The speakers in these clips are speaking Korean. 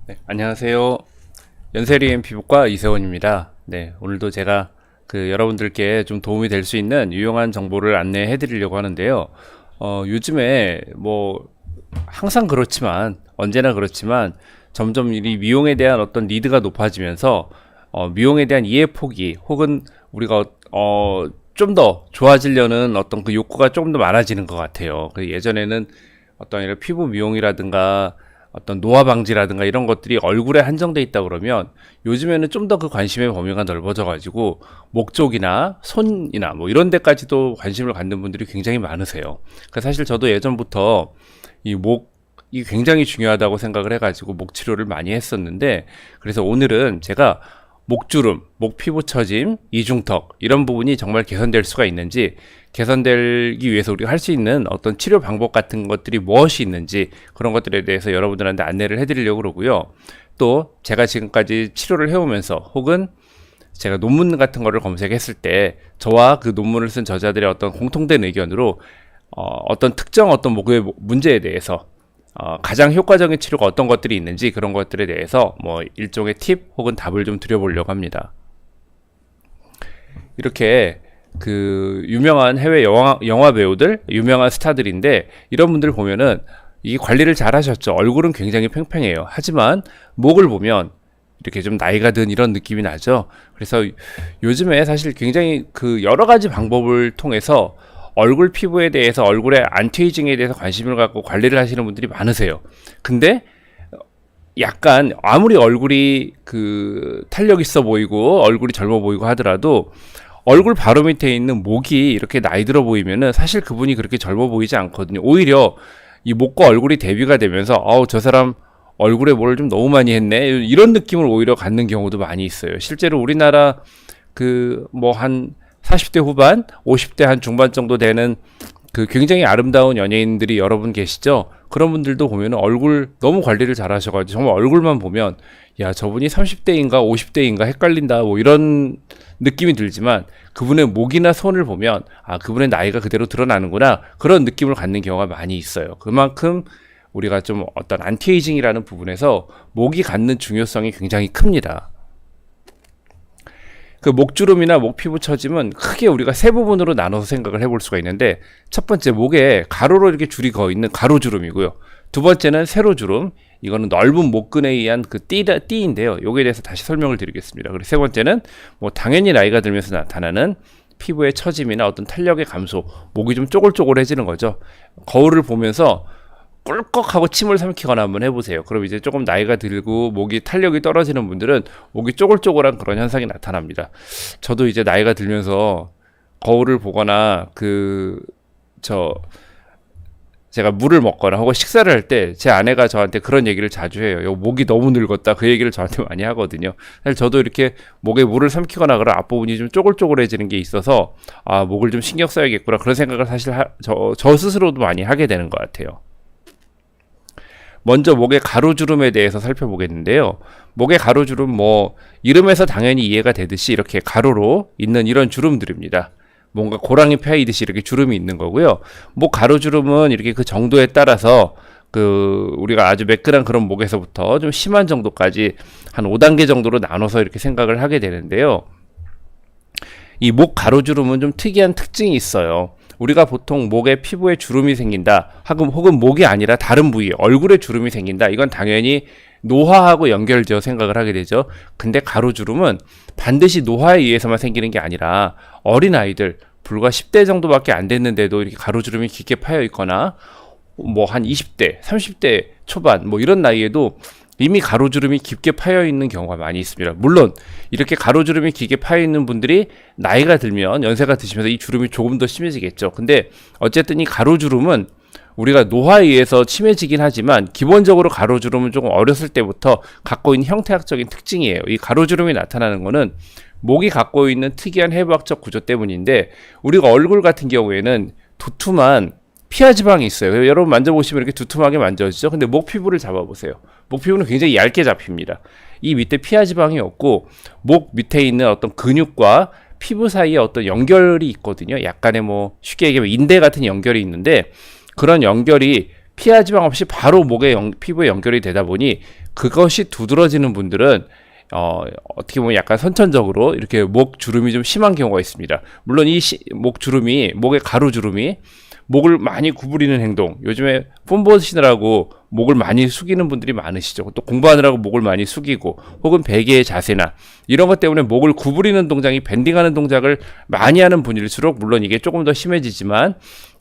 네, 안녕하세요. 연세리엔 피부과 이세원입니다. 네, 오늘도 제가 여러분들께 좀 도움이 될 수 있는 유용한 정보를 안내해 드리려고 하는데요. 요즘에 항상 그렇지만, 언제나 그렇지만, 점점 이 미용에 대한 어떤 니드가 높아지면서, 미용에 대한 이해 폭이, 혹은 우리가, 좀 더 좋아지려는 어떤 그 욕구가 조금 더 많아지는 것 같아요. 예전에는 어떤 이런 피부 미용이라든가, 어떤 노화 방지라든가 이런 것들이 얼굴에 한정돼 있다 그러면 요즘에는 좀 더 그 관심의 범위가 넓어져 가지고 목 쪽이나 손이나 이런 데까지도 관심을 갖는 분들이 굉장히 많으세요. 사실 저도 예전부터 이 목이 굉장히 중요하다고 생각을 해가지고 목 치료를 많이 했었는데, 그래서 오늘은 제가 목주름, 목 피부 처짐, 이중턱 이런 부분이 정말 개선될 수가 있는지, 개선되기 위해서 우리가 할 수 있는 어떤 치료 방법 같은 것들이 무엇이 있는지, 그런 것들에 대해서 여러분들한테 안내를 해드리려고 그러고요. 또 제가 지금까지 치료를 해오면서, 혹은 제가 논문 같은 거를 검색했을 때 저와 그 논문을 쓴 저자들의 어떤 공통된 의견으로 어떤 특정 어떤 목의 문제에 대해서 가장 효과적인 치료가 어떤 것들이 있는지, 그런 것들에 대해서 일종의 팁 혹은 답을 좀 드려보려고 합니다. 이렇게 유명한 해외 영화 배우들, 유명한 스타들인데, 이런 분들 보면은 이 관리를 잘 하셨죠. 얼굴은 굉장히 팽팽해요. 하지만 목을 보면 이렇게 좀 나이가 든 이런 느낌이 나죠. 그래서 요즘에 사실 굉장히 여러 가지 방법을 통해서 얼굴 피부에 대해서, 얼굴의 안티에이징에 대해서 관심을 갖고 관리를 하시는 분들이 많으세요. 근데 약간 아무리 얼굴이 탄력 있어 보이고 얼굴이 젊어 보이고 하더라도 얼굴 바로 밑에 있는 목이 이렇게 나이 들어 보이면은 사실 그분이 그렇게 젊어 보이지 않거든요. 오히려 이 목과 얼굴이 대비가 되면서 저 사람 얼굴에 뭘 좀 너무 많이 했네, 이런 느낌을 오히려 갖는 경우도 많이 있어요. 실제로 우리나라 한 40대 후반, 50대 한 중반 정도 되는 굉장히 아름다운 연예인들이 여러분 계시죠? 그런 분들도 보면 얼굴 너무 관리를 잘 하셔가지고 정말 얼굴만 보면 야, 저분이 30대인가 50대인가 헷갈린다, 이런 느낌이 들지만, 그분의 목이나 손을 보면 그분의 나이가 그대로 드러나는구나, 그런 느낌을 갖는 경우가 많이 있어요. 그만큼 우리가 좀 어떤 안티에이징이라는 부분에서 목이 갖는 중요성이 굉장히 큽니다. 목주름이나 목 피부 처짐은 크게 우리가 세 부분으로 나눠서 생각을 해볼 수가 있는데, 첫 번째, 목에 가로로 이렇게 줄이 그어 있는 가로주름이고요. 두 번째는 세로주름, 이거는 넓은 목근에 의한 띠인데요. 여기에 대해서 다시 설명을 드리겠습니다. 그리고 세 번째는 당연히 나이가 들면서 나타나는 피부의 처짐이나 어떤 탄력의 감소, 목이 좀 쪼글쪼글해지는 거죠. 거울을 보면서 꿀꺽하고 침을 삼키거나 한번 해보세요. 그럼 이제 조금 나이가 들고 목이 탄력이 떨어지는 분들은 목이 쪼글쪼글한 그런 현상이 나타납니다. 저도 이제 나이가 들면서 거울을 보거나 제가 물을 먹거나 혹은 식사를 할 때 제 아내가 저한테 그런 얘기를 자주 해요. 목이 너무 늙었다, 그 얘기를 저한테 많이 하거든요. 사실 저도 이렇게 목에 물을 삼키거나 그런 앞부분이 좀 쪼글쪼글해지는 게 있어서 목을 좀 신경 써야겠구나, 그런 생각을 사실 저 스스로도 많이 하게 되는 것 같아요. 먼저 목의 가로주름에 대해서 살펴보겠는데요. 목의 가로주름, 이름에서 당연히 이해가 되듯이 이렇게 가로로 있는 이런 주름들입니다. 뭔가 고랑이 펴이듯이 이렇게 주름이 있는 거고요. 목 가로주름은 이렇게 그 정도에 따라서 우리가 아주 매끈한 그런 목에서부터 좀 심한 정도까지 한 5단계 정도로 나눠서 이렇게 생각을 하게 되는데요. 이 목 가로주름은 좀 특이한 특징이 있어요. 우리가 보통 목에 피부에 주름이 생긴다, 혹은 목이 아니라 다른 부위, 얼굴에 주름이 생긴다, 이건 당연히 노화하고 연결지어 생각을 하게 되죠. 근데 가로주름은 반드시 노화에 의해서만 생기는 게 아니라 어린아이들, 불과 10대 정도밖에 안 됐는데도 이렇게 가로주름이 깊게 파여 있거나, 한 20대, 30대 초반, 이런 나이에도 이미 가로주름이 깊게 파여 있는 경우가 많이 있습니다. 물론 이렇게 가로주름이 깊게 파여 있는 분들이 나이가 들면, 연세가 드시면서 이 주름이 조금 더 심해지겠죠. 근데 어쨌든 이 가로주름은 우리가 노화에 의해서 심해지긴 하지만, 기본적으로 가로주름은 조금 어렸을 때부터 갖고 있는 형태학적인 특징이에요. 이 가로주름이 나타나는 거는 목이 갖고 있는 특이한 해부학적 구조 때문인데, 우리가 얼굴 같은 경우에는 두툼한 피하 지방이 있어요. 여러분 만져보시면 이렇게 두툼하게 만져지죠. 근데 목 피부를 잡아보세요. 목 피부는 굉장히 얇게 잡힙니다. 이 밑에 피하 지방이 없고, 목 밑에 있는 어떤 근육과 피부 사이에 어떤 연결이 있거든요. 약간의 쉽게 얘기하면 인대 같은 연결이 있는데, 그런 연결이 피하 지방 없이 바로 목에 피부에 연결이 되다 보니 그것이 두드러지는 분들은 어떻게 보면 약간 선천적으로 이렇게 목 주름이 좀 심한 경우가 있습니다. 물론 이 목 주름이, 목의 가루 주름이 목을 많이 구부리는 행동, 요즘에 폰 보시느라고 목을 많이 숙이는 분들이 많으시죠. 또 공부하느라고 목을 많이 숙이고, 혹은 베개의 자세나 이런 것 때문에 목을 구부리는 동작이, 밴딩하는 동작을 많이 하는 분일수록 물론 이게 조금 더 심해지지만,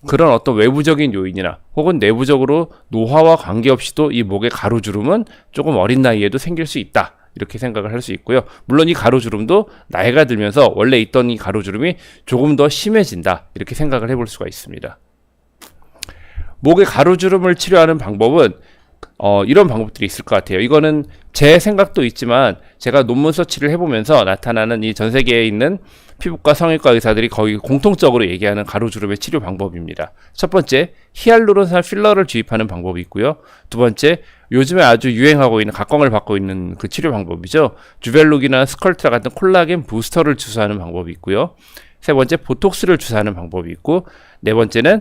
그런 어떤 외부적인 요인이나 혹은 내부적으로 노화와 관계없이도 이 목의 가루주름은 조금 어린 나이에도 생길 수 있다, 이렇게 생각을 할 수 있고요. 물론 이 가루주름도 나이가 들면서 원래 있던 이 가루주름이 조금 더 심해진다, 이렇게 생각을 해볼 수가 있습니다. 목의 가루주름을 치료하는 방법은 이런 방법들이 있을 것 같아요. 이거는 제 생각도 있지만 제가 논문 서치를 해보면서 나타나는 이 전 세계에 있는 피부과 성형외과 의사들이 거의 공통적으로 얘기하는 가루주름의 치료 방법입니다. 첫 번째, 히알루론산 필러를 주입하는 방법이 있고요. 두 번째, 요즘에 아주 유행하고 있는, 각광을 받고 있는 그 치료 방법이죠. 주벨룩이나 스컬트라 같은 콜라겐 부스터를 주사하는 방법이 있고요. 세 번째, 보톡스를 주사하는 방법이 있고, 네 번째는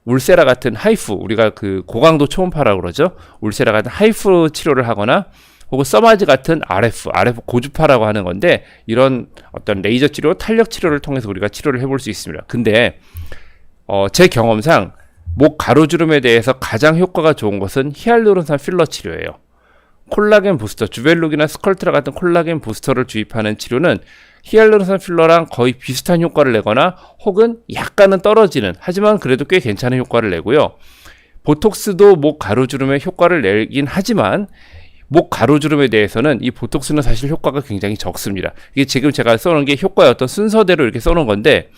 울세라 같은 하이프, 우리가 그 고강도 초음파라고 그러죠. 울세라 같은 하이프 치료를 하거나, 혹은 서마지 같은 RF 고주파라고 하는 건데, 이런 어떤 레이저 치료, 탄력 치료를 통해서 우리가 치료를 해볼 수 있습니다. 근데 제 경험상 목 가루주름에 대해서 가장 효과가 좋은 것은 히알루론산 필러 치료예요. 콜라겐 부스터, 주벨룩이나 스컬트라 같은 콜라겐 부스터를 주입하는 치료는 히알루론산 필러랑 거의 비슷한 효과를 내거나 혹은 약간은 떨어지는, 하지만 그래도 꽤 괜찮은 효과를 내고요. 보톡스도 목 가루주름에 효과를 내긴 하지만 목 가루주름에 대해서는 이 보톡스는 사실 효과가 굉장히 적습니다. 이게 지금 제가 써놓은 게 효과의 어떤 순서대로 이렇게 써놓은 건데,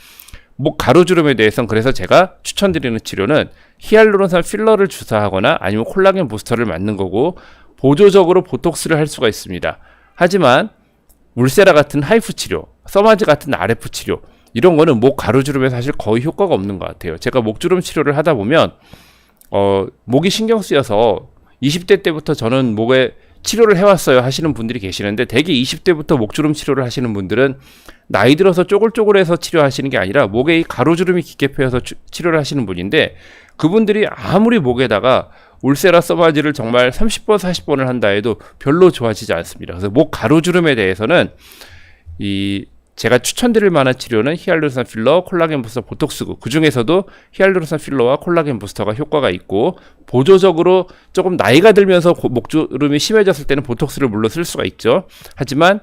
목 가루주름에 대해서는 그래서 제가 추천드리는 치료는 히알루론산 필러를 주사하거나 아니면 콜라겐 부스터를 맞는 거고, 보조적으로 보톡스를 할 수가 있습니다. 하지만 울세라 같은 하이프 치료, 서마즈 같은 RF 치료, 이런 거는 목 가루주름에 사실 거의 효과가 없는 것 같아요. 제가 목주름 치료를 하다 보면 목이 신경 쓰여서 20대 때부터 저는 목에 치료를 해왔어요 하시는 분들이 계시는데, 대개 20대부터 목주름 치료를 하시는 분들은 나이 들어서 쪼글쪼글해서 치료하시는 게 아니라 목에 이 가루주름이 깊게 패여서 치료를 하시는 분인데, 그분들이 아무리 목에다가 울세라 서마지를 정말 30번 40번을 한다 해도 별로 좋아지지 않습니다. 그래서 목 가루주름에 대해서는 제가 추천드릴 만한 치료는 히알루론산 필러, 콜라겐 부스터, 보톡스고, 그 중에서도 히알루론산 필러와 콜라겐 부스터가 효과가 있고, 보조적으로 조금 나이가 들면서 목주름이 심해졌을 때는 보톡스를 물론 쓸 수가 있죠. 하지만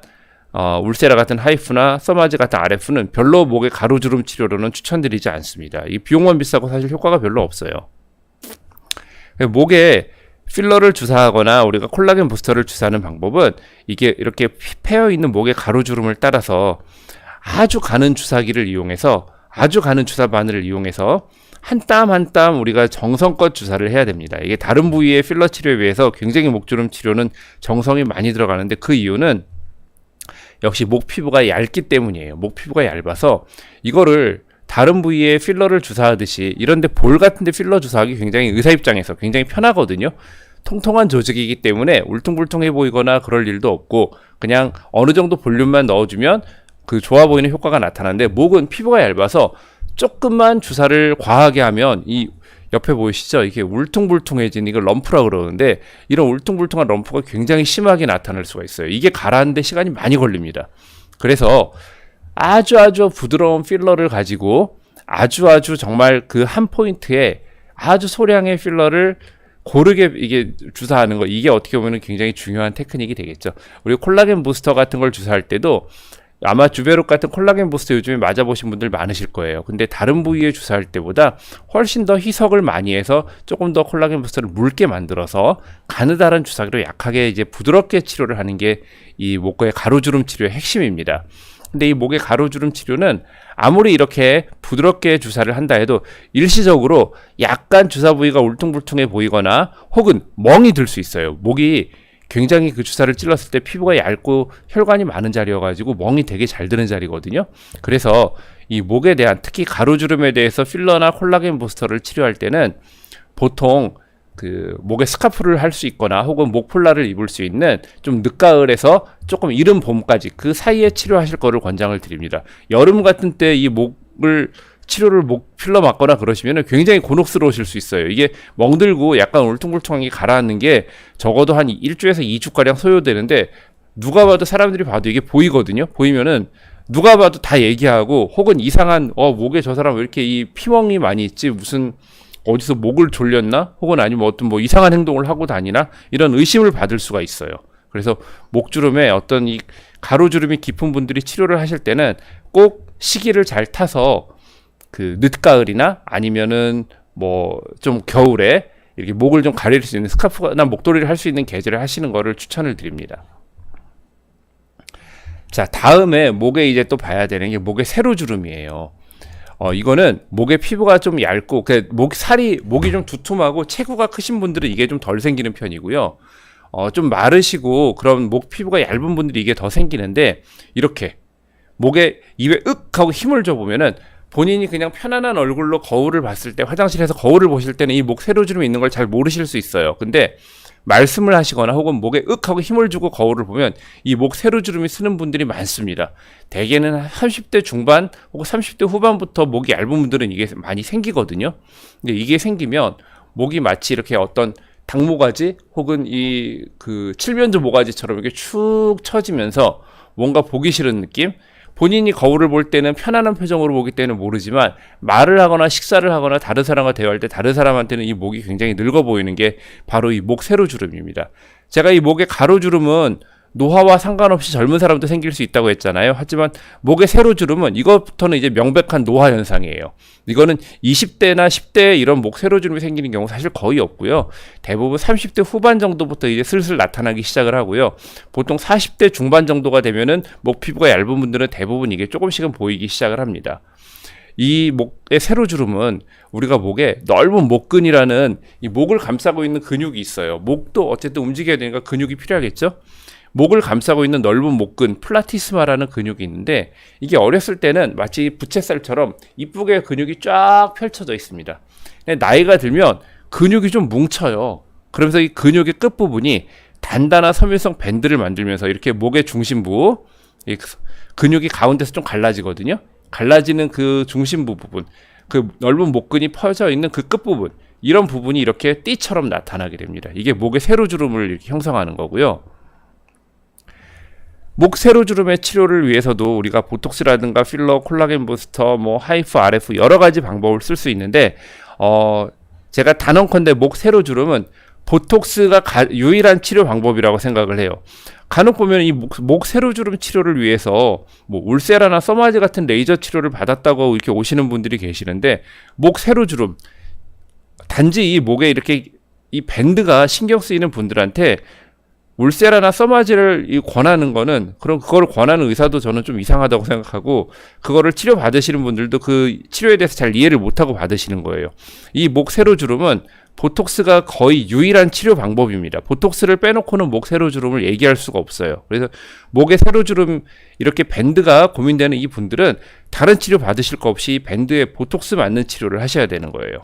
울세라 같은 하이프나 서마지 같은 RF는 별로 목의 가루주름 치료로는 추천드리지 않습니다. 이 비용만 비싸고 사실 효과가 별로 없어요. 목에 필러를 주사하거나 우리가 콜라겐 부스터를 주사하는 방법은, 이게 이렇게 패여 있는 목의 가루주름을 따라서 아주 가는 주사기를 이용해서, 아주 가는 주사 바늘을 이용해서 한 땀 한 땀 우리가 정성껏 주사를 해야 됩니다. 이게 다른 부위의 필러 치료에 비해서 굉장히 목주름 치료는 정성이 많이 들어가는데, 그 이유는 역시 목 피부가 얇기 때문이에요. 목 피부가 얇아서 이거를 다른 부위에 필러를 주사하듯이, 이런데 볼 같은데 필러 주사하기 굉장히 의사 입장에서 굉장히 편하거든요. 통통한 조직이기 때문에 울퉁불퉁해 보이거나 그럴 일도 없고, 그냥 어느 정도 볼륨만 넣어주면 그 좋아 보이는 효과가 나타나는데, 목은 피부가 얇아서 조금만 주사를 과하게 하면 이 옆에 보이시죠? 이게 울퉁불퉁해진, 이걸 럼프라고 그러는데, 이런 울퉁불퉁한 럼프가 굉장히 심하게 나타날 수가 있어요. 이게 가라앉는데 시간이 많이 걸립니다. 그래서 아주 부드러운 필러를 가지고 아주 정말 그 한 포인트에 아주 소량의 필러를 고르게 이게 주사하는 거, 이게 어떻게 보면 굉장히 중요한 테크닉이 되겠죠. 우리 콜라겐 부스터 같은 걸 주사할 때도 아마 주베룩 같은 콜라겐 부스터 요즘에 맞아보신 분들 많으실 거예요. 근데 다른 부위에 주사할 때보다 훨씬 더 희석을 많이 해서 조금 더 콜라겐 부스터를 묽게 만들어서 가느다란 주사기로 약하게 이제 부드럽게 치료를 하는 게 이 목의 가루주름 치료의 핵심입니다. 근데 이 목의 가루주름 치료는 아무리 이렇게 부드럽게 주사를 한다 해도 일시적으로 약간 주사 부위가 울퉁불퉁해 보이거나 혹은 멍이 들 수 있어요. 목이 굉장히 그 주사를 찔렀을 때 피부가 얇고 혈관이 많은 자리여가지고 멍이 되게 잘 드는 자리거든요. 그래서 이 목에 대한, 특히 가루주름에 대해서 필러나 콜라겐 부스터를 치료할 때는 보통 그 목에 스카프를 할 수 있거나 혹은 목폴라를 입을 수 있는 좀 늦가을에서 조금 이른 봄까지 그 사이에 치료하실 거를 권장을 드립니다. 여름 같은 때 이 목을 치료를 목 필러 맞거나 그러시면 굉장히 곤혹스러우실 수 있어요. 이게 멍들고 약간 울퉁불퉁하게 가라앉는 게 적어도 한 1주에서 2주가량 소요되는데 누가 봐도 사람들이 봐도 이게 보이거든요. 보이면은 누가 봐도 다 얘기하고 혹은 이상한 목에 저 사람 왜 이렇게 이 피멍이 많이 있지 무슨 어디서 목을 졸렸나 혹은 아니면 어떤 뭐 이상한 행동을 하고 다니나 이런 의심을 받을 수가 있어요. 그래서 목주름에 어떤 이 가로주름이 깊은 분들이 치료를 하실 때는 꼭 시기를 잘 타서 그 늦가을이나 아니면은 뭐 좀 겨울에 이렇게 목을 좀 가릴 수 있는 스카프나 목도리를 할 수 있는 계절에 하시는 거를 추천을 드립니다. 자, 다음에 목에 이제 또 봐야 되는 게 목의 세로주름이에요. 이거는 목의 피부가 좀 얇고 목이 좀 두툼하고 체구가 크신 분들은 이게 좀 덜 생기는 편이고요. 좀 마르시고 그런 목 피부가 얇은 분들이 이게 더 생기는데 이렇게 목에 입에 윽 하고 힘을 줘 보면은 본인이 그냥 편안한 얼굴로 거울을 봤을 때 화장실에서 거울을 보실 때는 이 목 세로주름이 있는 걸 잘 모르실 수 있어요. 근데 말씀을 하시거나 혹은 목에 윽 하고 힘을 주고 거울을 보면 이 목 세로주름이 쓰는 분들이 많습니다. 대개는 30대 중반 혹은 30대 후반부터 목이 얇은 분들은 이게 많이 생기거든요. 근데 이게 생기면 목이 마치 이렇게 어떤 닭모가지 혹은 이 그 칠면조 모가지처럼 이렇게 축 처지면서 뭔가 보기 싫은 느낌? 본인이 거울을 볼 때는 편안한 표정으로 보기 때는 모르지만 말을 하거나 식사를 하거나 다른 사람과 대화할 때 다른 사람한테는 이 목이 굉장히 늙어 보이는 게 바로 이 목 세로주름입니다. 제가 이 목의 가로주름은 노화와 상관없이 젊은 사람도 생길 수 있다고 했잖아요. 하지만 목의 세로주름은 이것부터는 이제 명백한 노화 현상이에요. 이거는 20대나 10대에 이런 목 세로주름이 생기는 경우 사실 거의 없고요. 대부분 30대 후반 정도부터 이제 슬슬 나타나기 시작을 하고요. 보통 40대 중반 정도가 되면은 목 피부가 얇은 분들은 대부분 이게 조금씩은 보이기 시작을 합니다. 이 목의 세로주름은 우리가 목에 넓은 목근이라는 이 목을 감싸고 있는 근육이 있어요. 목도 어쨌든 움직여야 되니까 근육이 필요하겠죠? 목을 감싸고 있는 넓은 목근, 플라티스마라는 근육이 있는데 이게 어렸을 때는 마치 부채살처럼 이쁘게 근육이 쫙 펼쳐져 있습니다. 나이가 들면 근육이 좀 뭉쳐요. 그러면서 이 근육의 끝부분이 단단한 섬유성 밴드를 만들면서 이렇게 목의 중심부, 이 근육이 가운데서 좀 갈라지거든요. 갈라지는 그 중심부 부분, 그 넓은 목근이 펴져 있는 그 끝부분, 이런 부분이 이렇게 띠처럼 나타나게 됩니다. 이게 목의 세로주름을 이렇게 형성하는 거고요. 목 세로주름의 치료를 위해서도 우리가 보톡스라든가 필러, 콜라겐 부스터, 뭐 하이프, RF 여러 가지 방법을 쓸 수 있는데 제가 단언컨대 목 세로주름은 보톡스가 유일한 치료 방법이라고 생각을 해요. 간혹 보면 이 목 세로주름 치료를 위해서 뭐 울세라나 써마지 같은 레이저 치료를 받았다고 이렇게 오시는 분들이 계시는데 목 세로주름 단지 이 목에 이렇게 이 밴드가 신경 쓰이는 분들한테 울세라나 써마지를 권하는 거는 그걸 권하는 의사도 저는 좀 이상하다고 생각하고 그거를 치료 받으시는 분들도 그 치료에 대해서 잘 이해를 못하고 받으시는 거예요. 이 목 세로주름은 보톡스가 거의 유일한 치료 방법입니다. 보톡스를 빼놓고는 목 세로주름을 얘기할 수가 없어요. 그래서 목의 세로주름 이렇게 밴드가 고민되는 이 분들은 다른 치료 받으실 거 없이 밴드에 보톡스 맞는 치료를 하셔야 되는 거예요.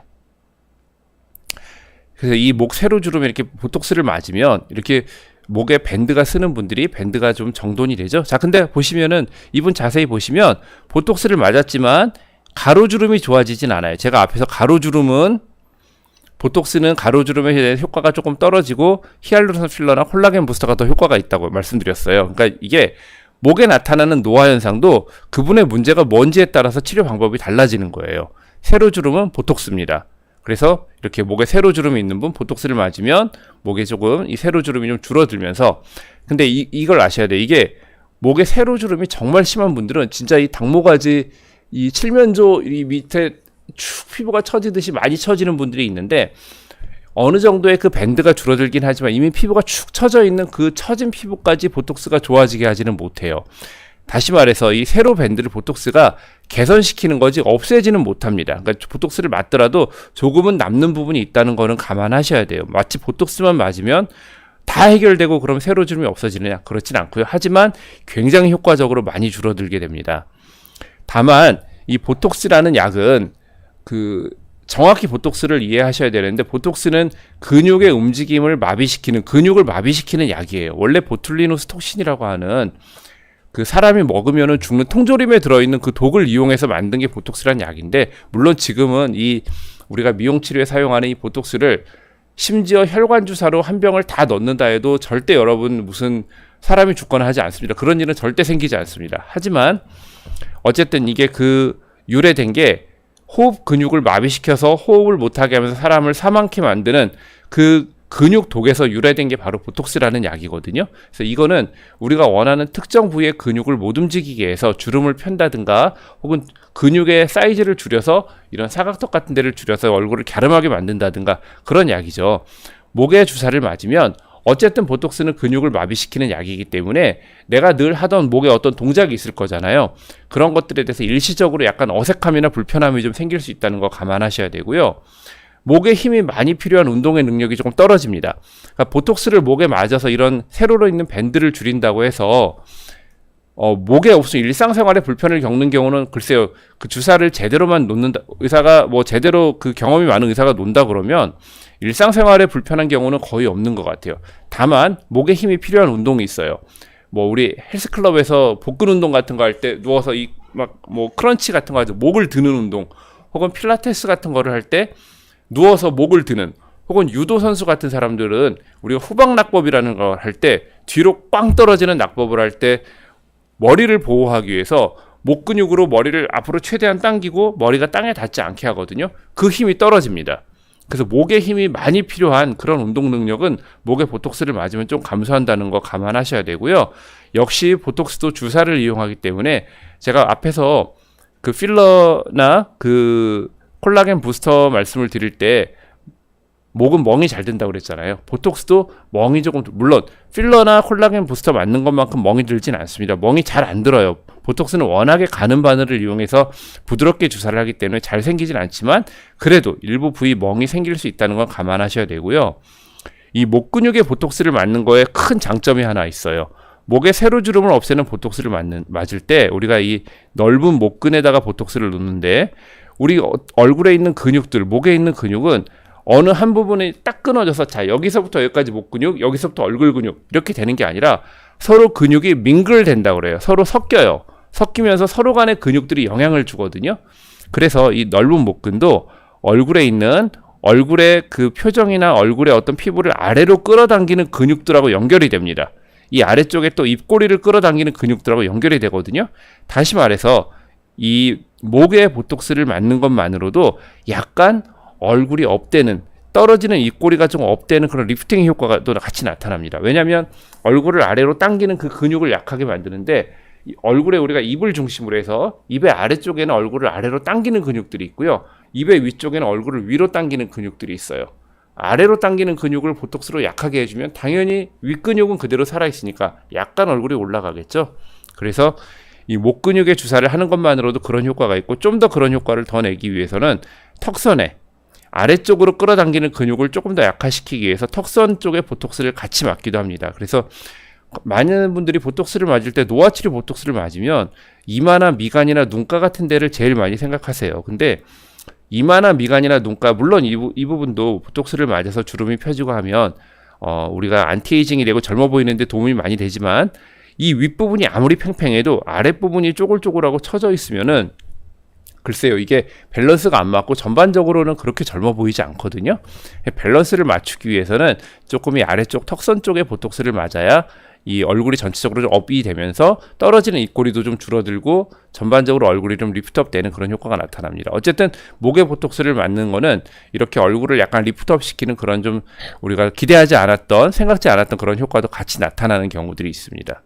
그래서 이 목 세로주름에 이렇게 보톡스를 맞으면 이렇게 목에 밴드가 쓰는 분들이 밴드가 좀 정돈이 되죠. 자, 근데 보시면은 이분 자세히 보시면 보톡스를 맞았지만 가로주름이 좋아지진 않아요. 제가 앞에서 가로주름은 보톡스는 가로주름에 대한 효과가 조금 떨어지고 히알루론산 필러나 콜라겐 부스터가 더 효과가 있다고 말씀드렸어요. 그러니까 이게 목에 나타나는 노화 현상도 그분의 문제가 뭔지에 따라서 치료 방법이 달라지는 거예요. 세로주름은 보톡스입니다. 그래서 이렇게 목에 세로주름이 있는 분 보톡스를 맞으면 목에 조금 이 세로주름이 좀 줄어들면서 근데 이걸 아셔야 돼요. 이게 목에 세로주름이 정말 심한 분들은 진짜 이 닭모가지 이 칠면조 이 밑에 축 피부가 처지듯이 많이 처지는 분들이 있는데 어느 정도의 그 밴드가 줄어들긴 하지만 이미 피부가 축 처져 있는 그 처진 피부까지 보톡스가 좋아지게 하지는 못해요. 다시 말해서 이 세로 밴드를 보톡스가 개선시키는 거지 없애지는 못합니다. 그러니까 보톡스를 맞더라도 조금은 남는 부분이 있다는 거는 감안하셔야 돼요. 마치 보톡스만 맞으면 다 해결되고 그럼 세로주름이 없어지느냐? 그렇진 않고요. 하지만 굉장히 효과적으로 많이 줄어들게 됩니다. 다만 이 보톡스라는 약은 정확히 보톡스를 이해하셔야 되는데 보톡스는 근육의 움직임을 마비시키는 근육을 마비시키는 약이에요. 원래 보툴리누스 톡신이라고 하는 그 사람이 먹으면은 죽는 통조림에 들어있는 그 독을 이용해서 만든 게 보톡스라는 약인데, 물론 지금은 이 우리가 미용 치료에 사용하는 이 보톡스를 심지어 혈관 주사로 한 병을 다 넣는다 해도 절대 여러분 무슨 사람이 죽거나 하지 않습니다. 그런 일은 절대 생기지 않습니다. 하지만 어쨌든 이게 그 유래된 게 호흡 근육을 마비시켜서 호흡을 못하게 하면서 사람을 사망케 만드는 그 근육 독에서 유래된 게 바로 보톡스라는 약이거든요. 그래서 이거는 우리가 원하는 특정 부위의 근육을 못 움직이게 해서 주름을 편다든가 혹은 근육의 사이즈를 줄여서 이런 사각턱 같은 데를 줄여서 얼굴을 갸름하게 만든다든가 그런 약이죠. 목에 주사를 맞으면 어쨌든 보톡스는 근육을 마비시키는 약이기 때문에 내가 늘 하던 목에 어떤 동작이 있을 거잖아요. 그런 것들에 대해서 일시적으로 약간 어색함이나 불편함이 좀 생길 수 있다는 거 감안하셔야 되고요. 목에 힘이 많이 필요한 운동의 능력이 조금 떨어집니다. 그러니까 보톡스를 목에 맞아서 이런 세로로 있는 밴드를 줄인다고 해서 목에 없으면 일상생활에 불편을 겪는 경우는 글쎄요, 그 주사를 제대로만 놓는다, 의사가 뭐 제대로 그 경험이 많은 의사가 놓는다 그러면 일상생활에 불편한 경우는 거의 없는 것 같아요. 다만 목에 힘이 필요한 운동이 있어요. 뭐 우리 헬스클럽에서 복근 운동 같은 거 할 때 누워서 이 막 뭐 크런치 같은 거 하죠. 목을 드는 운동, 혹은 필라테스 같은 거를 할 때 누워서 목을 드는, 혹은 유도 선수 같은 사람들은 우리가 후방 낙법이라는 걸 할 때 뒤로 꽝 떨어지는 낙법을 할 때 머리를 보호하기 위해서 목 근육으로 머리를 앞으로 최대한 당기고 머리가 땅에 닿지 않게 하거든요. 그 힘이 떨어집니다. 그래서 목에 힘이 많이 필요한 그런 운동 능력은 목에 보톡스를 맞으면 좀 감소한다는 거 감안하셔야 되고요. 역시 보톡스도 주사를 이용하기 때문에 제가 앞에서 그 필러나 그 콜라겐 부스터 말씀을 드릴 때 목은 멍이 잘 든다고 그랬잖아요. 보톡스도 멍이 조금, 물론 필러나 콜라겐 부스터 맞는 것만큼 멍이 들진 않습니다. 멍이 잘 안 들어요. 보톡스는 워낙에 가는 바늘을 이용해서 부드럽게 주사를 하기 때문에 잘 생기진 않지만 그래도 일부 부위 멍이 생길 수 있다는 건 감안하셔야 되고요. 이 목 근육에 보톡스를 맞는 거에 큰 장점이 하나 있어요. 목에 세로주름을 없애는 보톡스를 맞을 때 우리가 이 넓은 목근에다가 보톡스를 놓는데, 우리 얼굴에 있는 근육들, 목에 있는 근육은 어느 한 부분이 딱 끊어져서 자 여기서부터 여기까지 목 근육, 여기서부터 얼굴 근육 이렇게 되는 게 아니라 서로 근육이 밍글된다고 그래요. 서로 섞여요. 섞이면서 서로 간의 근육들이 영향을 주거든요. 그래서 이 넓은 목근도 얼굴에 있는 얼굴의 그 표정이나 얼굴의 어떤 피부를 아래로 끌어당기는 근육들하고 연결이 됩니다. 이 아래쪽에 또 입꼬리를 끌어당기는 근육들하고 연결이 되거든요. 다시 말해서 이 목에 보톡스를 맞는 것만으로도 약간 얼굴이 업되는, 떨어지는 입꼬리가 좀 업되는 그런 리프팅 효과가 또 같이 나타납니다. 왜냐하면 얼굴을 아래로 당기는 그 근육을 약하게 만드는데, 얼굴에 우리가 입을 중심으로 해서 입의 아래쪽에는 얼굴을 아래로 당기는 근육들이 있고요. 입의 위쪽에는 얼굴을 위로 당기는 근육들이 있어요. 아래로 당기는 근육을 보톡스로 약하게 해주면 당연히 윗근육은 그대로 살아있으니까 약간 얼굴이 올라가겠죠. 그래서 이 목 근육에 주사를 하는 것만으로도 그런 효과가 있고, 좀 더 그런 효과를 더 내기 위해서는 턱선에 아래쪽으로 끌어당기는 근육을 조금 더 약화시키기 위해서 턱선 쪽에 보톡스를 같이 맞기도 합니다. 그래서 많은 분들이 보톡스를 맞을 때, 노화치료 보톡스를 맞으면 이마나 미간이나 눈가 같은 데를 제일 많이 생각하세요. 근데 이마나 미간이나 눈가, 물론 이 부분도 보톡스를 맞아서 주름이 펴지고 하면 우리가 안티에이징이 되고 젊어 보이는데 도움이 많이 되지만, 이 윗부분이 아무리 팽팽해도 아랫부분이 쪼글쪼글하고 처져 있으면은 글쎄요, 이게 밸런스가 안 맞고 전반적으로는 그렇게 젊어 보이지 않거든요. 밸런스를 맞추기 위해서는 조금 이 아래쪽 턱선 쪽에 보톡스를 맞아야 이 얼굴이 전체적으로 좀 업이 되면서 떨어지는 입꼬리도 좀 줄어들고 전반적으로 얼굴이 좀 리프트업 되는 그런 효과가 나타납니다. 어쨌든 목에 보톡스를 맞는 거는 이렇게 얼굴을 약간 리프트업 시키는 그런 좀 우리가 기대하지 않았던, 생각지 않았던 그런 효과도 같이 나타나는 경우들이 있습니다.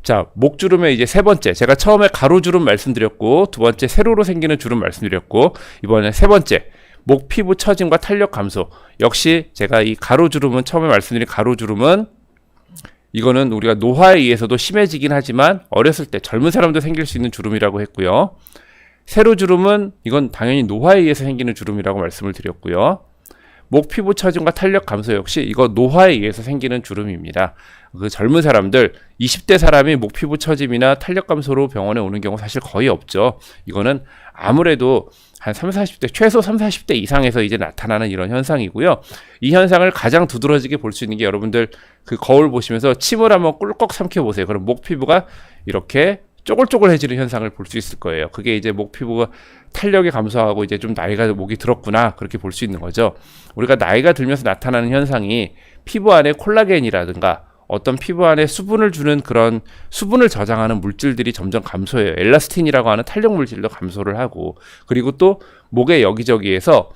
자, 목주름의 이제 세 번째, 제가 처음에 가로주름 말씀드렸고, 두 번째 세로로 생기는 주름 말씀드렸고, 이번에 세 번째 목 피부 처짐과 탄력 감소. 역시 제가 이 가로주름은, 처음에 말씀드린 가로주름은 이거는 우리가 노화에 의해서도 심해지긴 하지만 어렸을 때 젊은 사람도 생길 수 있는 주름이라고 했고요. 세로주름은 이건 당연히 노화에 의해서 생기는 주름이라고 말씀을 드렸고요. 목 피부 처짐과 탄력 감소 역시 이거 노화에 의해서 생기는 주름입니다. 그 젊은 사람들 20대 사람이 목 피부 처짐이나 탄력 감소로 병원에 오는 경우 사실 거의 없죠. 이거는 아무래도 한 30, 40대 최소 30, 40대 이상에서 이제 나타나는 이런 현상이고요. 이 현상을 가장 두드러지게 볼 수 있는 게 여러분들 그 거울 보시면서 침을 한번 꿀꺽 삼켜 보세요. 그럼 목 피부가 이렇게 쪼글쪼글해지는 현상을 볼 수 있을 거예요. 그게 이제 목 피부가 탄력이 감소하고 이제 좀 나이가 목이 들었구나 그렇게 볼 수 있는 거죠. 우리가 나이가 들면서 나타나는 현상이 피부 안에 콜라겐이라든가 어떤 피부 안에 수분을 주는 그런 수분을 저장하는 물질들이 점점 감소해요. 엘라스틴이라고 하는 탄력 물질도 감소를 하고, 그리고 또 목의 여기저기에서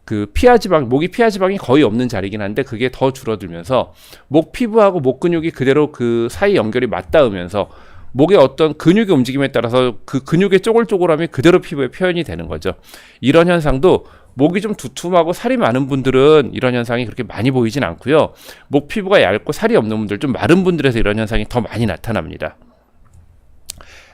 그 피하지방, 목이 피하지방이 거의 없는 자리긴 한데 그게 더 줄어들면서 목 피부하고 목 근육이 그대로 그 사이 연결이 맞닿으면서 목의 어떤 근육의 움직임에 따라서 그 근육의 쪼글쪼글함이 그대로 피부에 표현이 되는 거죠. 이런 현상도 목이 좀 두툼하고 살이 많은 분들은 이런 현상이 그렇게 많이 보이진 않고요. 목 피부가 얇고 살이 없는 분들, 좀 마른 분들에서 이런 현상이 더 많이 나타납니다.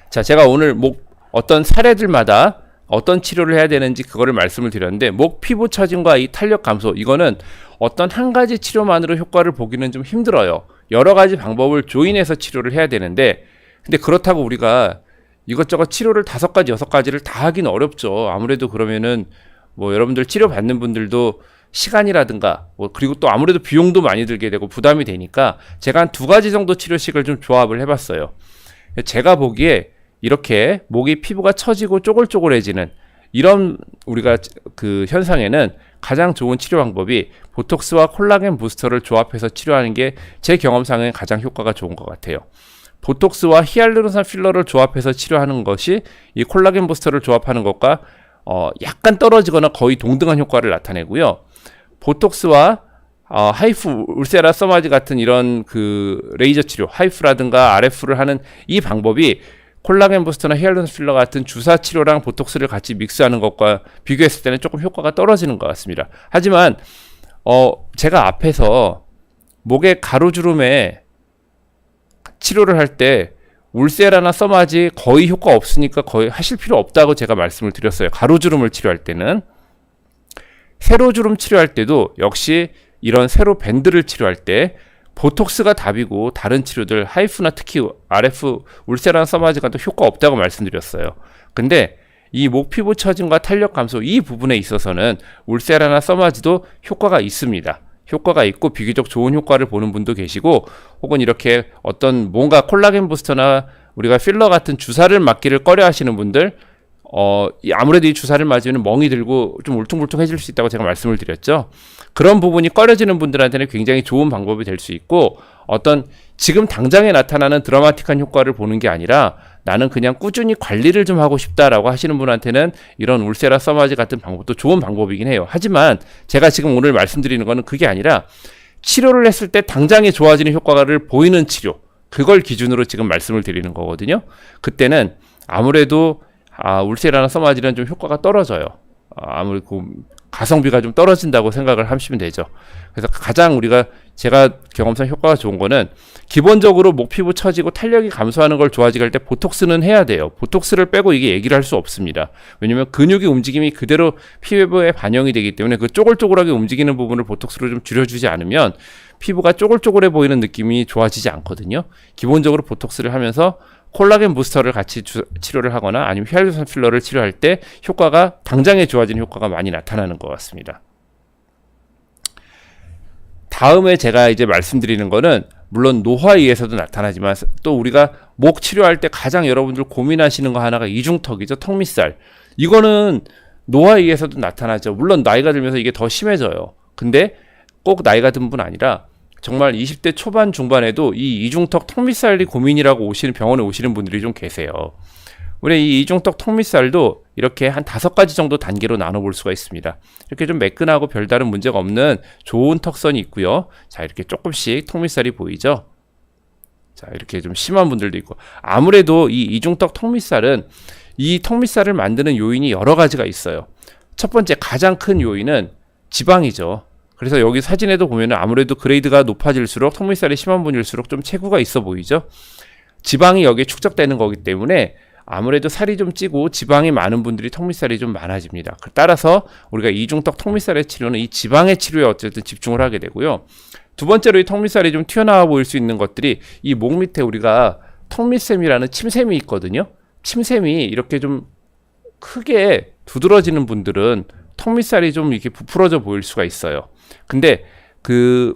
자, 제가 오늘 목 어떤 사례들마다 어떤 치료를 해야 되는지 그거를 말씀을 드렸는데, 목 피부 처짐과 이 탄력 감소, 이거는 어떤 한 가지 치료만으로 효과를 보기는 좀 힘들어요. 여러 가지 방법을 조인해서 치료를 해야 되는데, 근데 그렇다고 우리가 이것저것 치료를 5가지, 6가지를 다 하긴 어렵죠. 아무래도 그러면은 뭐 여러분들 치료 받는 분들도 시간이라든가 뭐 그리고 또 아무래도 비용도 많이 들게 되고 부담이 되니까 제가 한 2가지 정도 치료식을 좀 조합을 해봤어요. 제가 보기에 이렇게 목이 피부가 처지고 쪼글쪼글해지는 이런 우리가 그 현상에는 가장 좋은 치료 방법이 보톡스와 콜라겐 부스터를 조합해서 치료하는 게 제 경험상에 가장 효과가 좋은 것 같아요. 보톡스와 히알루론산 필러를 조합해서 치료하는 것이 이 콜라겐 부스터를 조합하는 것과 약간 떨어지거나 거의 동등한 효과를 나타내고요. 보톡스와 하이프, 울세라, 써마지 같은 이런 그 레이저 치료, 하이프라든가 RF를 하는 이 방법이 콜라겐 부스터나 히알루론산 필러 같은 주사 치료랑 보톡스를 같이 믹스하는 것과 비교했을 때는 조금 효과가 떨어지는 것 같습니다. 하지만 제가 앞에서 목의 가로주름에 치료를 할 때 울세라나 써마지 거의 효과 없으니까 거의 하실 필요 없다고 제가 말씀을 드렸어요. 가로주름을 치료할 때는. 세로주름 치료할 때도 역시 이런 세로 밴드를 치료할 때 보톡스가 답이고 다른 치료들 하이프나 특히 RF, 울세라나 써마지가 또 효과 없다고 말씀드렸어요. 근데 이 목 피부 처짐과 탄력 감소 이 부분에 있어서는 울세라나 써마지도 효과가 있습니다. 효과가 있고 비교적 좋은 효과를 보는 분도 계시고, 혹은 이렇게 어떤 뭔가 콜라겐 부스터나 우리가 필러 같은 주사를 맞기를 꺼려 하시는 분들, 아무래도 이 주사를 맞으면 멍이 들고 좀 울퉁불퉁해질 수 있다고 제가 말씀을 드렸죠. 그런 부분이 꺼려지는 분들한테는 굉장히 좋은 방법이 될 수 있고, 어떤 지금 당장에 나타나는 드라마틱한 효과를 보는 게 아니라 나는 그냥 꾸준히 관리를 좀 하고 싶다라고 하시는 분한테는 이런 울세라, 써마지 같은 방법도 좋은 방법이긴 해요. 하지만 제가 지금 오늘 말씀드리는 거는 그게 아니라 치료를 했을 때 당장에 좋아지는 효과를 보이는 치료, 그걸 기준으로 지금 말씀을 드리는 거거든요. 그때는 아무래도 울세라나 써마지는 좀 효과가 떨어져요. 아무래도 가성비가 좀 떨어진다고 생각을 하시면 되죠. 그래서 가장 제가 경험상 효과가 좋은 거는 기본적으로 목 피부 처지고 탄력이 감소하는 걸 좋아지게 할 때 보톡스는 해야 돼요. 보톡스를 빼고 이게 얘기를 할 수 없습니다. 왜냐면 근육의 움직임이 그대로 피부에 반영이 되기 때문에 그 쪼글쪼글하게 움직이는 부분을 보톡스로 좀 줄여주지 않으면 피부가 쪼글쪼글해 보이는 느낌이 좋아지지 않거든요. 기본적으로 보톡스를 하면서 콜라겐 부스터를 같이 치료를 하거나 아니면 히알루론산 필러를 치료할 때 효과가 당장에 좋아지는 효과가 많이 나타나는 것 같습니다. 다음에 제가 이제 말씀드리는 거는 물론 노화에 의해서도 나타나지만 또 우리가 목 치료할 때 가장 여러분들 고민하시는 거 하나가 이중턱이죠. 턱밑살. 이거는 노화에 의해서도 나타나죠. 물론 나이가 들면서 이게 더 심해져요. 근데 꼭 나이가 든 분 아니라 정말 20대 초반 중반에도 이 이중턱 턱밑살이 고민이라고 병원에 오시는 분들이 좀 계세요. 우리 이 이중턱 턱밑살도 이렇게 한 5가지 정도 단계로 나눠볼 수가 있습니다. 이렇게 좀 매끈하고 별다른 문제가 없는 좋은 턱선이 있고요. 자, 이렇게 조금씩 턱밑살이 보이죠? 자, 이렇게 좀 심한 분들도 있고. 아무래도 이 이중턱 턱밑살은 이 턱밑살을 만드는 요인이 여러 가지가 있어요. 첫 번째 가장 큰 요인은 지방이죠. 그래서 여기 사진에도 보면은 아무래도 그레이드가 높아질수록 턱밑살이 심한 분일수록 좀 체구가 있어 보이죠. 지방이 여기에 축적되는 거기 때문에 아무래도 살이 좀 찌고 지방이 많은 분들이 턱밑살이 좀 많아집니다. 따라서 우리가 이중턱 턱밑살의 치료는 이 지방의 치료에 어쨌든 집중을 하게 되고요. 두 번째로 이 턱밑살이 좀 튀어나와 보일 수 있는 것들이 이 목 밑에 우리가 턱밑샘이라는 침샘이 있거든요. 침샘이 이렇게 좀 크게 두드러지는 분들은 턱밑살이 좀 이렇게 부풀어져 보일 수가 있어요. 근데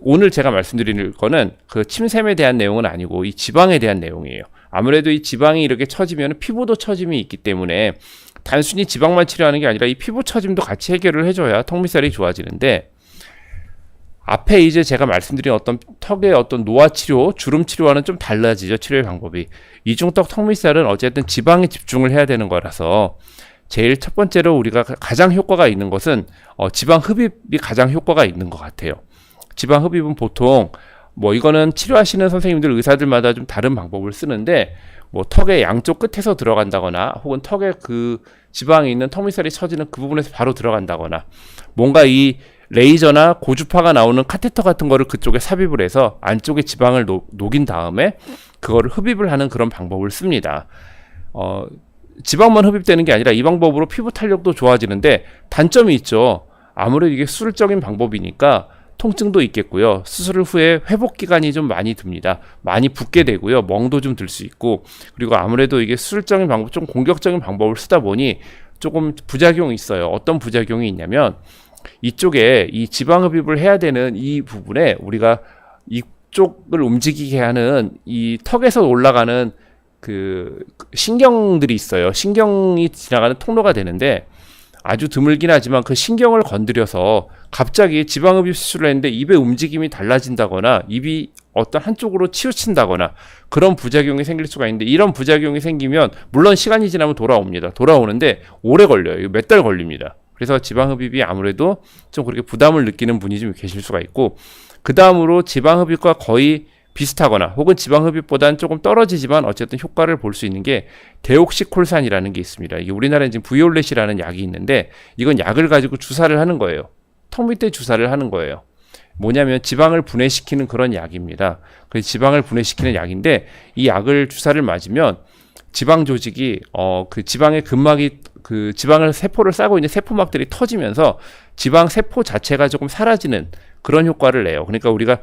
오늘 제가 말씀드릴 거는 그 침샘에 대한 내용은 아니고 이 지방에 대한 내용이에요. 아무래도 이 지방이 이렇게 처지면 피부도 처짐이 있기 때문에 단순히 지방만 치료하는 게 아니라 이 피부 처짐도 같이 해결을 해줘야 턱밑살이 좋아지는데, 앞에 이제 제가 말씀드린 어떤 턱의 어떤 노화 치료, 주름 치료와는 좀 달라지죠, 치료의 방법이. 이중턱 턱밑살은 어쨌든 지방에 집중을 해야 되는 거라서 제일 첫 번째로 우리가 가장 효과가 있는 것은 지방 흡입이 가장 효과가 있는 것 같아요. 지방 흡입은 보통 뭐 이거는 치료하시는 선생님들, 의사들마다 좀 다른 방법을 쓰는데, 뭐 턱의 양쪽 끝에서 들어간다거나 혹은 턱에 그 지방이 있는 턱밑살이 처지는 그 부분에서 바로 들어간다거나, 뭔가 이 레이저나 고주파가 나오는 카테터 같은 거를 그쪽에 삽입을 해서 안쪽에 지방을 녹인 다음에 그거를 흡입을 하는 그런 방법을 씁니다. 지방만 흡입되는 게 아니라 이 방법으로 피부 탄력도 좋아지는데 단점이 있죠. 아무래도 이게 수술적인 방법이니까 통증도 있겠고요. 수술 후에 회복 기간이 좀 많이 듭니다. 많이 붓게 되고요. 멍도 좀 들 수 있고, 그리고 아무래도 이게 수술적인 방법, 좀 공격적인 방법을 쓰다 보니 조금 부작용이 있어요. 어떤 부작용이 있냐면, 이쪽에 이 지방 흡입을 해야 되는 이 부분에 우리가 이쪽을 움직이게 하는 이 턱에서 올라가는 그 신경들이 있어요. 신경이 지나가는 통로가 되는데, 아주 드물긴 하지만 그 신경을 건드려서 갑자기 지방흡입 수술을 했는데 입의 움직임이 달라진다거나 입이 어떤 한쪽으로 치우친다거나 그런 부작용이 생길 수가 있는데, 이런 부작용이 생기면 물론 시간이 지나면 돌아옵니다. 돌아오는데 오래 걸려요. 몇 달 걸립니다. 그래서 지방흡입이 아무래도 좀 그렇게 부담을 느끼는 분이 좀 계실 수가 있고, 그 다음으로 지방흡입과 거의 비슷하거나 혹은 지방흡입보다는 조금 떨어지지만 어쨌든 효과를 볼 수 있는 게 데옥시콜산이라는 게 있습니다. 이게 우리나라에 지금 부이올렛이라는 약이 있는데, 이건 약을 가지고 주사를 하는 거예요. 턱 밑에 주사를 하는 거예요. 뭐냐면 지방을 분해시키는 그런 약입니다. 그 지방을 분해시키는 약인데, 이 약을 주사를 맞으면 지방 조직이 그 지방의 근막이 그 지방을 세포를 싸고 있는 세포막들이 터지면서 지방 세포 자체가 조금 사라지는 그런 효과를 내요. 그러니까 우리가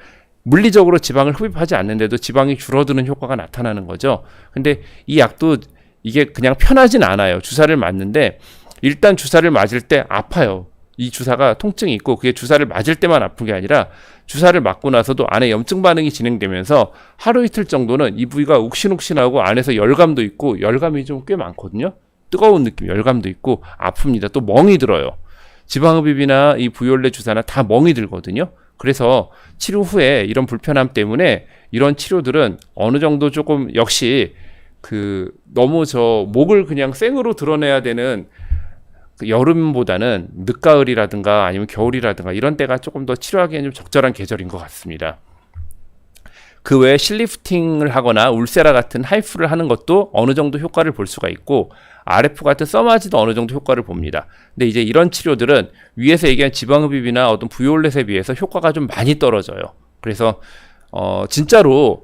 물리적으로 지방을 흡입하지 않는데도 지방이 줄어드는 효과가 나타나는 거죠. 근데 이 약도 이게 그냥 편하진 않아요. 주사를 맞는데 일단 주사를 맞을 때 아파요. 이 주사가 통증이 있고, 그게 주사를 맞을 때만 아픈 게 아니라 주사를 맞고 나서도 안에 염증 반응이 진행되면서 하루 이틀 정도는 이 부위가 욱신욱신하고 안에서 열감도 있고, 열감이 좀 꽤 많거든요. 뜨거운 느낌, 열감도 있고 아픕니다. 또 멍이 들어요. 지방흡입이나 이 부이올렛 주사나 다 멍이 들거든요. 그래서 치료 후에 이런 불편함 때문에 이런 치료들은 어느 정도 조금 역시 너무 목을 그냥 생으로 드러내야 되는 여름보다는 늦가을이라든가 아니면 겨울이라든가 이런 때가 조금 더 치료하기에는 좀 적절한 계절인 것 같습니다. 그 외에 실리프팅을 하거나 울세라 같은 하이프를 하는 것도 어느 정도 효과를 볼 수가 있고, RF 같은 써마지도 어느 정도 효과를 봅니다. 근데 이제 이런 치료들은 위에서 얘기한 지방흡입이나 어떤 부이올렛에 비해서 효과가 좀 많이 떨어져요. 그래서 진짜로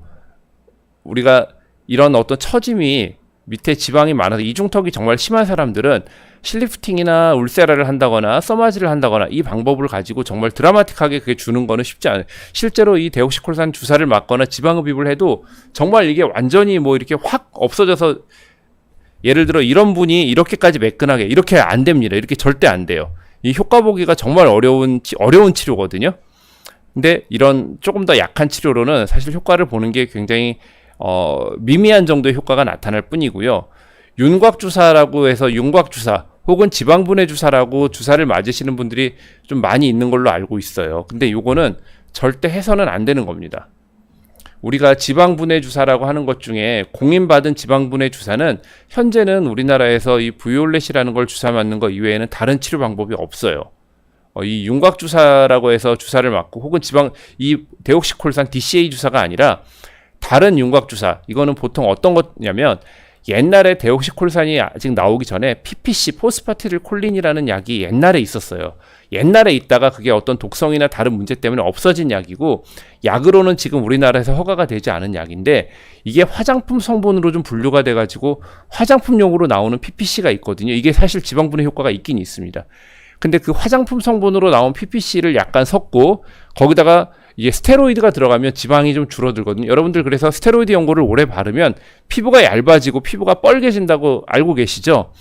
우리가 이런 어떤 처짐이 밑에 지방이 많아서 이중턱이 정말 심한 사람들은 실리프팅이나 울세라를 한다거나 써마지를 한다거나 이 방법을 가지고 정말 드라마틱하게 그게 주는 거는 쉽지 않아요. 실제로 이 데옥시콜산 주사를 맞거나 지방흡입을 해도 정말 이게 완전히 뭐 이렇게 확 없어져서, 예를 들어 이런 분이 이렇게까지 매끈하게 이렇게 안 됩니다. 이렇게 절대 안 돼요. 이 효과 보기가 정말 어려운 치료거든요. 근데 이런 조금 더 약한 치료로는 사실 효과를 보는 게 굉장히 미미한 정도의 효과가 나타날 뿐이고요. 윤곽주사라고 해서 윤곽주사 혹은 지방분해 주사라고 주사를 맞으시는 분들이 좀 많이 있는 걸로 알고 있어요. 근데 요거는 절대 해서는 안 되는 겁니다. 우리가 지방분해 주사라고 하는 것 중에 공인받은 지방분해 주사는 현재는 우리나라에서 이 부이올렛이라는 걸 주사 맞는 거 이외에는 다른 치료 방법이 없어요. 이 윤곽주사라고 해서 주사를 맞고 혹은 이 데옥시콜산 DCA 주사가 아니라 다른 윤곽주사, 이거는 보통 어떤 거냐면 옛날에 데옥시콜산이 아직 나오기 전에 PPC, 포스파티딜콜린이라는 약이 옛날에 있었어요. 옛날에 있다가 그게 어떤 독성이나 다른 문제 때문에 없어진 약이고, 약으로는 지금 우리나라에서 허가가 되지 않은 약인데, 이게 화장품 성분으로 좀 분류가 돼가지고 화장품용으로 나오는 PPC가 있거든요. 이게 사실 지방분해 효과가 있긴 있습니다. 근데 그 화장품 성분으로 나온 PPC를 약간 섞고 거기다가 이게 스테로이드가 들어가면 지방이 좀 줄어들거든요. 여러분들 그래서 스테로이드 연고를 오래 바르면 피부가 얇아지고 피부가 뻘개진다고 알고 계시죠?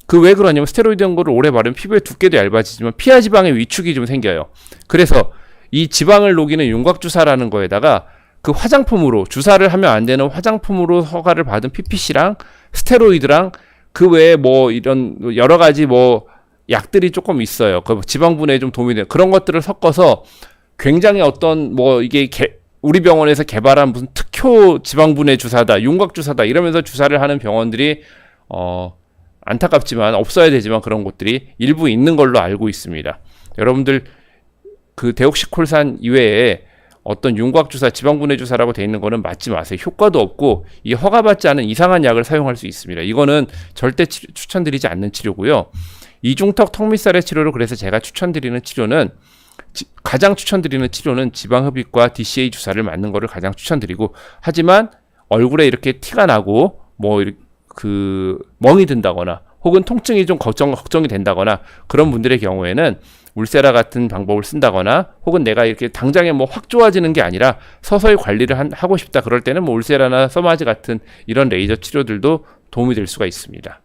그 왜 그러냐면 스테로이드 연고를 오래 바르면 피부의 두께도 얇아지지만 피하 지방의 위축이 좀 생겨요. 그래서 이 지방을 녹이는 윤곽주사라는 거에다가 그 화장품으로 주사를 하면 안 되는 화장품으로 허가를 받은 PPC랑 스테로이드랑 그 외에 뭐 이런 여러 가지 뭐 약들이 조금 있어요. 그 지방 분해에 좀 도움이 되는 그런 것들을 섞어서 굉장히 어떤 뭐 이게 우리 병원에서 개발한 무슨 특효 지방 분해 주사다, 윤곽 주사다 이러면서 주사를 하는 병원들이 안타깝지만 없어야 되지만 그런 곳들이 일부 있는 걸로 알고 있습니다. 여러분들 그 데옥시콜산 이외에 어떤 윤곽 주사, 지방 분해 주사라고 돼 있는 거는 맞지 마세요. 효과도 없고 이 허가받지 않은 이상한 약을 사용할 수 있습니다. 이거는 절대 추천드리지 않는 치료고요. 이중턱 턱밑살의 치료로 그래서 제가 추천드리는 치료는 가장 추천드리는 치료는 지방흡입과 DCA 주사를 맞는 거를 가장 추천드리고, 하지만 얼굴에 이렇게 티가 나고 뭐 그 멍이 든다거나 혹은 통증이 좀 걱정이 된다거나 그런 분들의 경우에는 울세라 같은 방법을 쓴다거나, 혹은 내가 이렇게 당장에 뭐 확 좋아지는 게 아니라 서서히 관리를 하고 싶다 그럴 때는 뭐 울세라나 서마지 같은 이런 레이저 치료들도 도움이 될 수가 있습니다.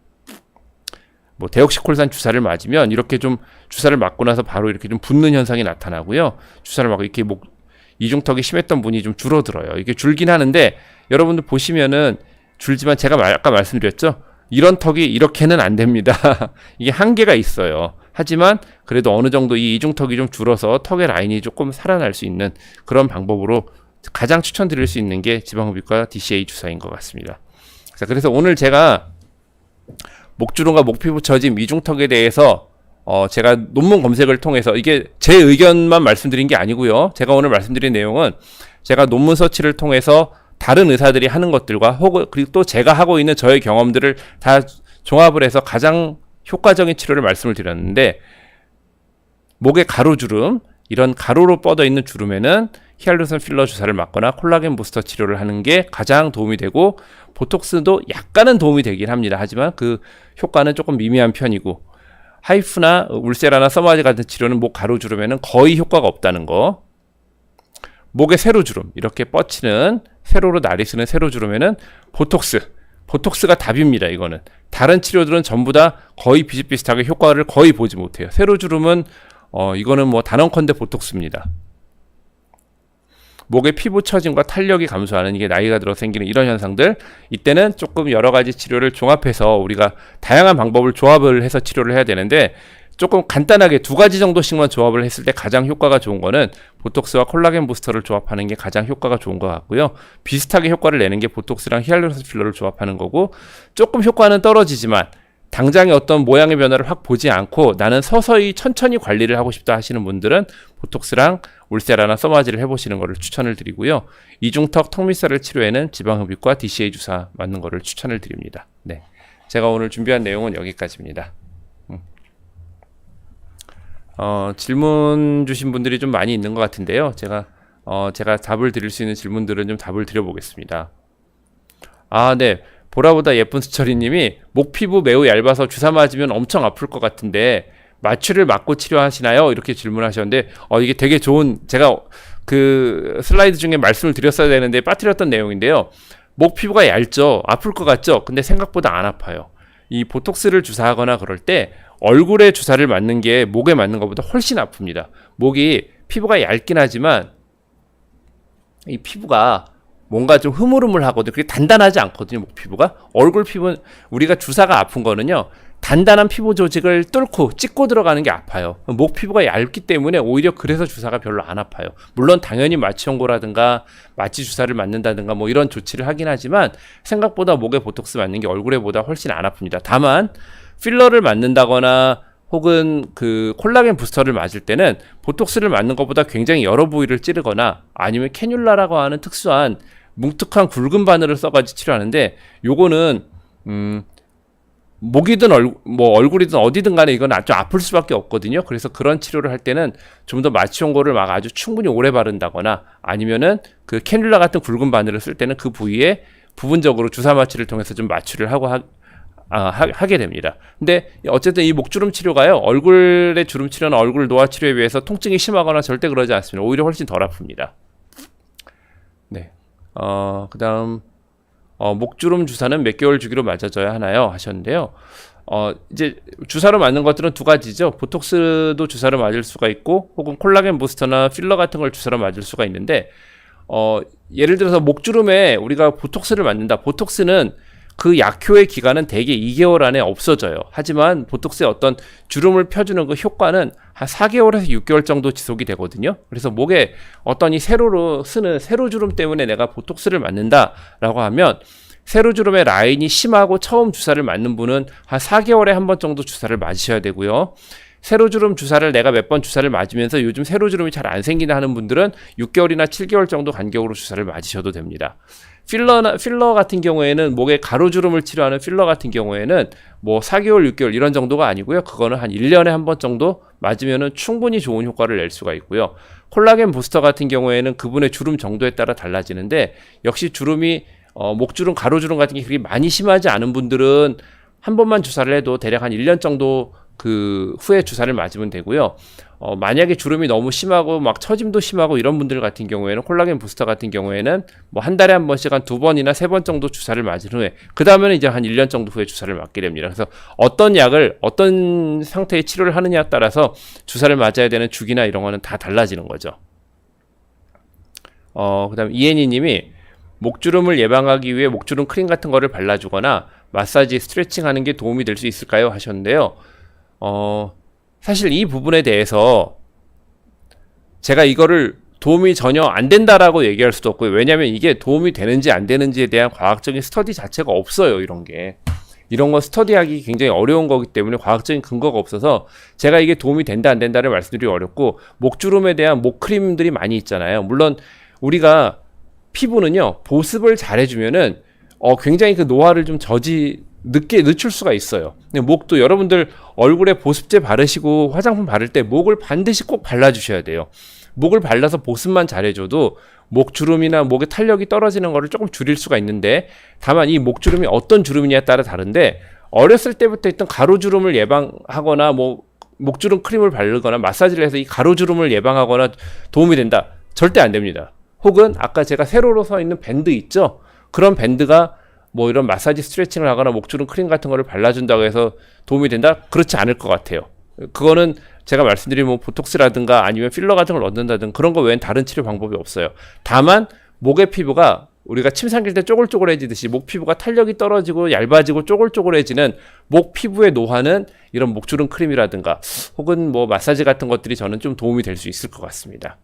뭐 데옥시콜산 주사를 맞으면 이렇게 좀 주사를 맞고 나서 바로 이렇게 좀 붓는 현상이 나타나고요. 주사를 맞고 이렇게 이중턱이 심했던 분이 좀 줄어들어요. 이게 줄긴 하는데 여러분들 보시면은 줄지만 제가 아까 말씀드렸죠. 이런 턱이 이렇게는 안 됩니다. 이게 한계가 있어요. 하지만 그래도 어느 정도 이 이중턱이 좀 줄어서 턱의 라인이 조금 살아날 수 있는 그런 방법으로 가장 추천드릴 수 있는 게 지방흡입과 DCA 주사인 것 같습니다. 자, 그래서 오늘 제가 목주름과 목피부 처짐, 이중턱에 대해서 제가 논문 검색을 통해서, 이게 제 의견만 말씀드린 게 아니고요. 제가 오늘 말씀드린 내용은 제가 논문 서치를 통해서 다른 의사들이 하는 것들과 혹은 그리고 또 제가 하고 있는 저의 경험들을 다 종합을 해서 가장 효과적인 치료를 말씀을 드렸는데, 목의 가로주름, 이런 가로로 뻗어 있는 주름에는 히알루론 필러 주사를 맞거나 콜라겐 부스터 치료를 하는 게 가장 도움이 되고, 보톡스도 약간은 도움이 되긴 합니다. 하지만 그 효과는 조금 미미한 편이고, 하이프나 울세라나 서마지 같은 치료는 목 가로주름에는 거의 효과가 없다는 거. 목의 세로주름, 이렇게 뻗치는 세로로 날이 쓰는 세로주름에는 보톡스가 답입니다. 이거는 다른 치료들은 전부 다 거의 비슷비슷하게 효과를 거의 보지 못해요. 세로주름은 이거는 뭐 단언컨대 보톡스입니다. 목의 피부 처짐과 탄력이 감소하는, 이게 나이가 들어 생기는 이런 현상들, 이때는 조금 여러 가지 치료를 종합해서 우리가 다양한 방법을 조합을 해서 치료를 해야 되는데, 조금 간단하게 두 가지 정도씩만 조합을 했을 때 가장 효과가 좋은 거는 보톡스와 콜라겐 부스터를 조합하는 게 가장 효과가 좋은 것 같고요. 비슷하게 효과를 내는 게 보톡스랑 히알루론 필러를 조합하는 거고, 조금 효과는 떨어지지만 당장의 어떤 모양의 변화를 확 보지 않고 나는 서서히 천천히 관리를 하고 싶다 하시는 분들은 보톡스랑 울세라나 서마지를 해보시는 것을 추천을 드리고요. 이중턱 턱밑살을 치료에는 지방흡입과 DCA 주사 맞는 것을 추천을 드립니다. 네, 제가 오늘 준비한 내용은 여기까지입니다. 질문 주신 분들이 좀 많이 있는 것 같은데요. 제가 답을 드릴 수 있는 질문들은 좀 답을 드려보겠습니다. 네. 보라보다 예쁜 수철이님이 목 피부 매우 얇아서 주사 맞으면 엄청 아플 것 같은데 마취를 맞고 치료하시나요? 이렇게 질문하셨는데, 이게 되게 좋은, 제가 그 슬라이드 중에 말씀을 드렸어야 되는데 빠뜨렸던 내용인데요. 목 피부가 얇죠? 아플 것 같죠? 근데 생각보다 안 아파요. 이 보톡스를 주사하거나 그럴 때 얼굴에 주사를 맞는 게 목에 맞는 것보다 훨씬 아픕니다. 목이 피부가 얇긴 하지만 이 피부가 뭔가 좀 흐물흐물하거든요. 그게 단단하지 않거든요. 목 피부가. 얼굴 피부는, 우리가 주사가 아픈 거는요, 단단한 피부 조직을 뚫고 찍고 들어가는 게 아파요. 목 피부가 얇기 때문에 오히려 그래서 주사가 별로 안 아파요. 물론 당연히 마취 연고라든가 마취 주사를 맞는다든가 뭐 이런 조치를 하긴 하지만 생각보다 목에 보톡스 맞는 게 얼굴에 보다 훨씬 안 아픕니다. 다만 필러를 맞는다거나 혹은 그 콜라겐 부스터를 맞을 때는 보톡스를 맞는 것보다 굉장히 여러 부위를 찌르거나 아니면 캐뉼라라고 하는 특수한 뭉툭한 굵은 바늘을 써가지고 치료하는데, 요거는 목이든 얼굴이든 어디든 간에 이건 아주 아플 수밖에 없거든요. 그래서 그런 치료를 할 때는 좀 더 마취용고를 막 아주 충분히 오래 바른다거나 아니면은 그 캐뉼라 같은 굵은 바늘을 쓸 때는 그 부위에 부분적으로 주사 마취를 통해서 좀 마취를 하고 하게 됩니다. 근데 어쨌든 이 목주름 치료가요, 얼굴의 주름 치료나 얼굴 노화 치료에 비해서 통증이 심하거나 절대 그러지 않습니다. 오히려 훨씬 덜 아픕니다. 네. 그다음 목주름 주사는 몇 개월 주기로 맞아줘야 하나요? 하셨는데요. 이제 주사로 맞는 것들은 두 가지죠. 보톡스도 주사로 맞을 수가 있고, 혹은 콜라겐 부스터나 필러 같은 걸 주사로 맞을 수가 있는데, 예를 들어서 목주름에 우리가 보톡스를 맞는다. 보톡스는 그 약효의 기간은 대개 2개월 안에 없어져요. 하지만 보톡스의 어떤 주름을 펴주는 그 효과는 한 4개월에서 6개월 정도 지속이 되거든요. 그래서 목에 어떤 이 세로로 쓰는 세로주름 때문에 내가 보톡스를 맞는다라고 하면, 세로주름의 라인이 심하고 처음 주사를 맞는 분은 한 4개월에 한 번 정도 주사를 맞으셔야 되고요. 세로주름 주사를 내가 몇 번 주사를 맞으면서 요즘 세로주름이 잘 안 생긴다 하는 분들은 6개월이나 7개월 정도 간격으로 주사를 맞으셔도 됩니다. 필러 같은 경우에는, 목에 가로주름을 치료하는 필러 같은 경우에는 뭐 4개월, 6개월 이런 정도가 아니고요. 그거는 한 1년에 한 번 정도 맞으면은 충분히 좋은 효과를 낼 수가 있고요. 콜라겐 부스터 같은 경우에는 그분의 주름 정도에 따라 달라지는데, 역시 주름이 목주름, 가로주름 같은 게 그렇게 많이 심하지 않은 분들은 한 번만 주사를 해도 대략 한 1년 정도 그 후에 주사를 맞으면 되고요. 만약에 주름이 너무 심하고 막 처짐도 심하고 이런 분들 같은 경우에는, 콜라겐 부스터 같은 경우에는 뭐 한 달에 한 번씩 한 2번이나 3번 정도 주사를 맞은 후에, 그 다음에는 이제 한 1년 정도 후에 주사를 맞게 됩니다. 그래서 어떤 약을 어떤 상태의 치료를 하느냐에 따라서 주사를 맞아야 되는 주기나 이런 거는 다 달라지는 거죠. 그 다음 이애니 님이 목주름을 예방하기 위해 목주름 크림 같은 거를 발라주거나 마사지, 스트레칭 하는 게 도움이 될 수 있을까요? 하셨는데요. 사실 이 부분에 대해서 제가 이거를 도움이 전혀 안 된다라고 얘기할 수도 없고요. 왜냐하면 이게 도움이 되는지 안 되는지에 대한 과학적인 스터디 자체가 없어요. 이런 거 스터디하기 굉장히 어려운 거기 때문에 과학적인 근거가 없어서 제가 이게 도움이 된다 안 된다를 말씀드리기 어렵고, 목주름에 대한 목크림들이 많이 있잖아요. 물론 우리가 피부는요, 보습을 잘 해주면은 굉장히 그 노화를 좀 늦게 늦출 수가 있어요. 근데 목도 여러분들 얼굴에 보습제 바르시고 화장품 바를 때 목을 반드시 꼭 발라주셔야 돼요. 목을 발라서 보습만 잘해줘도 목주름이나 목의 탄력이 떨어지는 거를 조금 줄일 수가 있는데, 다만 이 목주름이 어떤 주름이냐에 따라 다른데, 어렸을 때부터 있던 가로주름을 예방하거나 뭐 목주름 크림을 바르거나 마사지를 해서 이 가로주름을 예방하거나 도움이 된다? 절대 안 됩니다. 혹은 아까 제가 세로로 서 있는 밴드 있죠? 그런 밴드가 뭐 이런 마사지 스트레칭을 하거나 목주름 크림 같은 거를 발라준다고 해서 도움이 된다? 그렇지 않을 것 같아요. 그거는 제가 말씀드린 뭐 보톡스라든가 아니면 필러 같은 걸 넣는다든 그런 거 외엔 다른 치료 방법이 없어요. 다만 목의 피부가 우리가 침 삼킬 때 쪼글쪼글해지듯이 목 피부가 탄력이 떨어지고 얇아지고 쪼글쪼글해지는 목 피부의 노화는 이런 목주름 크림이라든가 혹은 뭐 마사지 같은 것들이 저는 좀 도움이 될 수 있을 것 같습니다.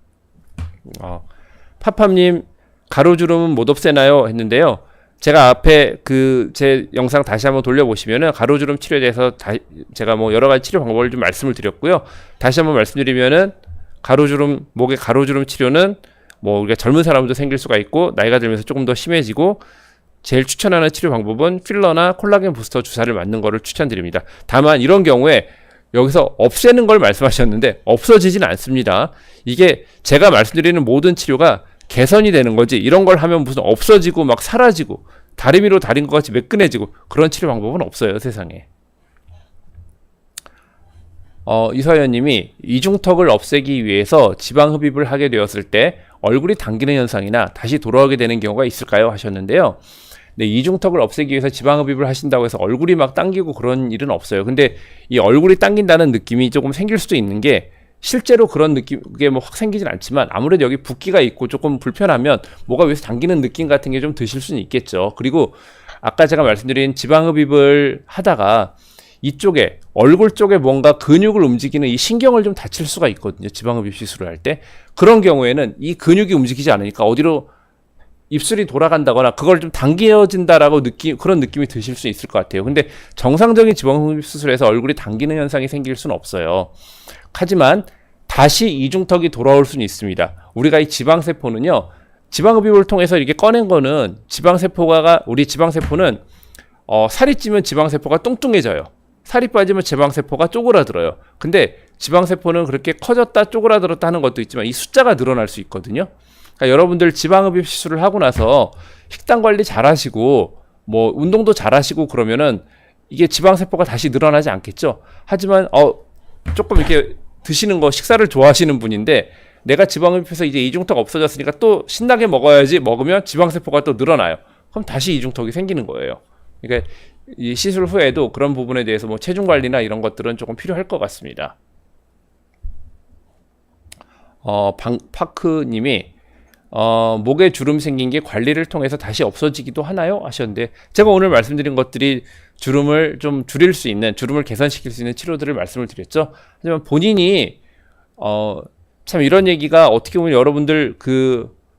파팜님, 가로주름은 못 없애나요? 했는데요. 제가 앞에 제 영상 다시 한번 돌려보시면은 가로주름 치료에 대해서 제가 뭐 여러 가지 치료 방법을 좀 말씀을 드렸고요. 다시 한번 말씀드리면은 목의 가로주름 치료는 뭐 우리가 젊은 사람도 생길 수가 있고 나이가 들면서 조금 더 심해지고, 제일 추천하는 치료 방법은 필러나 콜라겐 부스터 주사를 맞는 거를 추천드립니다. 다만 이런 경우에 여기서 없애는 걸 말씀하셨는데 없어지진 않습니다. 이게 제가 말씀드리는 모든 치료가 개선이 되는 거지, 이런 걸 하면 무슨 없어지고 막 사라지고 다리미로 다린 것 같이 매끈해지고 그런 치료 방법은 없어요, 세상에. 이서연님이 이중턱을 없애기 위해서 지방 흡입을 하게 되었을 때 얼굴이 당기는 현상이나 다시 돌아오게 되는 경우가 있을까요? 하셨는데요. 네, 이중턱을 없애기 위해서 지방 흡입을 하신다고 해서 얼굴이 막 당기고 그런 일은 없어요. 근데 이 얼굴이 당긴다는 느낌이 조금 생길 수도 있는 게, 실제로 그런 느낌이 뭐 확 생기진 않지만 아무래도 여기 붓기가 있고 조금 불편하면 뭐가 위에서 당기는 느낌 같은 게 좀 드실 수는 있겠죠. 그리고 아까 제가 말씀드린 지방 흡입을 하다가 이쪽에 얼굴 쪽에 뭔가 근육을 움직이는 이 신경을 좀 다칠 수가 있거든요. 지방 흡입 시술을 할 때. 그런 경우에는 이 근육이 움직이지 않으니까 어디로 입술이 돌아간다거나 그걸 좀 당겨진다라고 그런 느낌이 드실 수 있을 것 같아요. 근데 정상적인 지방 흡입 수술에서 얼굴이 당기는 현상이 생길 수는 없어요. 하지만 다시 이중턱이 돌아올 수는 있습니다. 우리가 이 지방세포는요, 지방흡입을 통해서 이렇게 꺼낸 거는 우리 지방세포는 살이 찌면 지방세포가 뚱뚱해져요. 살이 빠지면 지방세포가 쪼그라들어요. 근데 지방세포는 그렇게 커졌다 쪼그라들었다 하는 것도 있지만 이 숫자가 늘어날 수 있거든요. 그러니까 여러분들 지방흡입 시술을 하고 나서 식단 관리 잘 하시고 뭐 운동도 잘 하시고 그러면은 이게 지방세포가 다시 늘어나지 않겠죠. 하지만 조금 이렇게 드시는 거 식사를 좋아하시는 분인데 내가 지방흡입해서 이제 이중턱 없어졌으니까 또 신나게 먹어야지 먹으면 지방세포가 또 늘어나요. 그럼 다시 이중턱이 생기는 거예요. 그러니까 이 시술 후에도 그런 부분에 대해서 뭐 체중 관리나 이런 것들은 조금 필요할 것 같습니다. 파크님이 목에 주름 생긴 게 관리를 통해서 다시 없어지기도 하나요? 하셨는데 제가 오늘 말씀드린 것들이 주름을 좀 줄일 수 있는, 주름을 개선시킬 수 있는 치료들을 말씀을 드렸죠. 하지만 본인이 참 이런 얘기가 어떻게 보면 여러분들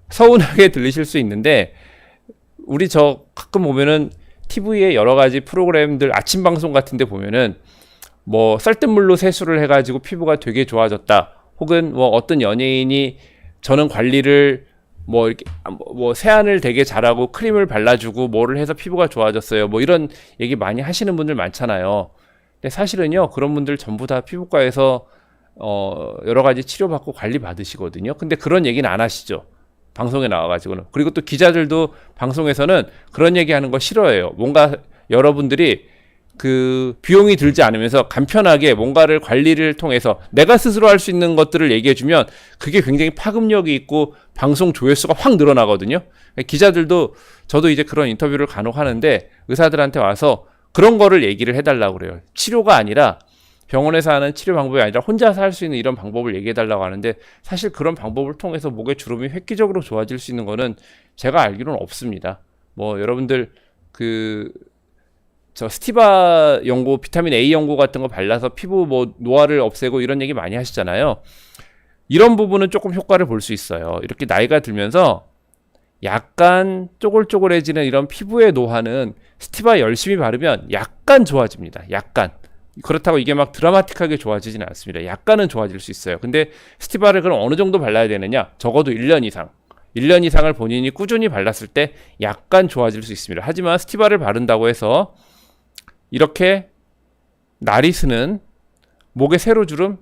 서운하게 들리실 수 있는데 우리 가끔 보면은 TV에 여러 가지 프로그램들 아침 방송 같은 데 보면은 뭐 쌀뜨물로 세수를 해가지고 피부가 되게 좋아졌다. 혹은 뭐 어떤 연예인이 저는 관리를 뭐 이렇게 뭐 세안을 되게 잘하고 크림을 발라주고 뭐를 해서 피부가 좋아졌어요. 뭐 이런 얘기 많이 하시는 분들 많잖아요. 근데 사실은요 그런 분들 전부 다 피부과에서 여러 가지 치료받고 관리 받으시거든요. 근데 그런 얘기는 안 하시죠. 방송에 나와가지고는. 그리고 또 기자들도 방송에서는 그런 얘기하는 거 싫어해요. 뭔가 여러분들이 비용이 들지 않으면서 간편하게 뭔가를 관리를 통해서 내가 스스로 할 수 있는 것들을 얘기해주면 그게 굉장히 파급력이 있고 방송 조회수가 확 늘어나거든요. 기자들도 저도 이제 그런 인터뷰를 간혹 하는데 의사들한테 와서 그런 거를 얘기를 해달라고 그래요. 치료가 아니라 병원에서 하는 치료 방법이 아니라 혼자서 할 수 있는 이런 방법을 얘기해달라고 하는데 사실 그런 방법을 통해서 목의 주름이 획기적으로 좋아질 수 있는 거는 제가 알기로는 없습니다. 뭐 여러분들 스티바 연고, 비타민 A 연고 같은 거 발라서 피부 뭐 노화를 없애고 이런 얘기 많이 하시잖아요. 이런 부분은 조금 효과를 볼 수 있어요. 이렇게 나이가 들면서 약간 쪼글쪼글해지는 이런 피부의 노화는 스티바 열심히 바르면 약간 좋아집니다. 약간. 그렇다고 이게 막 드라마틱하게 좋아지지는 않습니다. 약간은 좋아질 수 있어요. 근데 스티바를 그럼 어느 정도 발라야 되느냐? 적어도 1년 이상. 1년 이상을 본인이 꾸준히 발랐을 때 약간 좋아질 수 있습니다. 하지만 스티바를 바른다고 해서 이렇게 날이 스는 목의 세로주름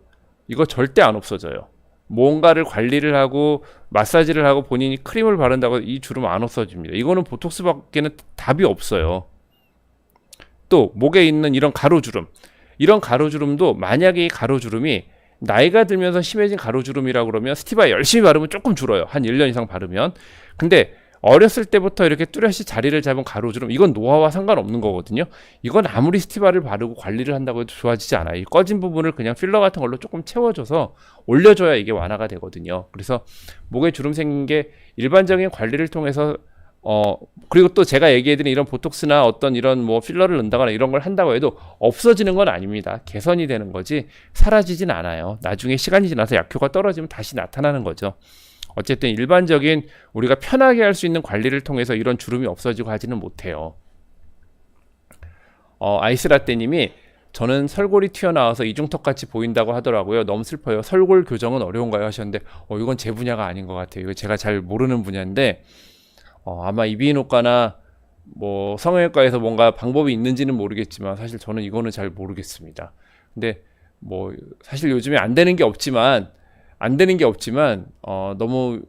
이거 절대 안 없어져요. 뭔가를 관리를 하고 마사지를 하고 본인이 크림을 바른다고 이 주름 안 없어집니다. 이거는 보톡스밖에는 답이 없어요. 또 목에 있는 이런 가로주름, 이런 가로주름도 만약에 이 가로주름이 나이가 들면서 심해진 가로주름이라고 그러면 스티바 열심히 바르면 조금 줄어요. 한 1년 이상 바르면. 근데 어렸을 때부터 이렇게 뚜렷이 자리를 잡은 가로주름, 이건 노화와 상관없는 거거든요. 이건 아무리 스티바를 바르고 관리를 한다고 해도 좋아지지 않아요. 이 꺼진 부분을 그냥 필러 같은 걸로 조금 채워줘서 올려줘야 이게 완화가 되거든요. 그래서 목에 주름 생긴 게 일반적인 관리를 통해서 그리고 또 제가 얘기해드린 이런 보톡스나 어떤 이런 뭐 필러를 넣는다거나 이런 걸 한다고 해도 없어지는 건 아닙니다. 개선이 되는 거지 사라지진 않아요. 나중에 시간이 지나서 약효가 떨어지면 다시 나타나는 거죠. 어쨌든 일반적인 우리가 편하게 할 수 있는 관리를 통해서 이런 주름이 없어지고 하지는 못해요. 아이스라떼님이 저는 설골이 튀어나와서 이중턱같이 보인다고 하더라고요. 너무 슬퍼요. 설골 교정은 어려운가요? 하셨는데 이건 제 분야가 아닌 것 같아요. 이거 제가 잘 모르는 분야인데 아마 이비인후과나 뭐 성형외과에서 뭔가 방법이 있는지는 모르겠지만 사실 저는 이거는 잘 모르겠습니다. 근데 뭐 사실 요즘에 안 되는 게 없지만 너무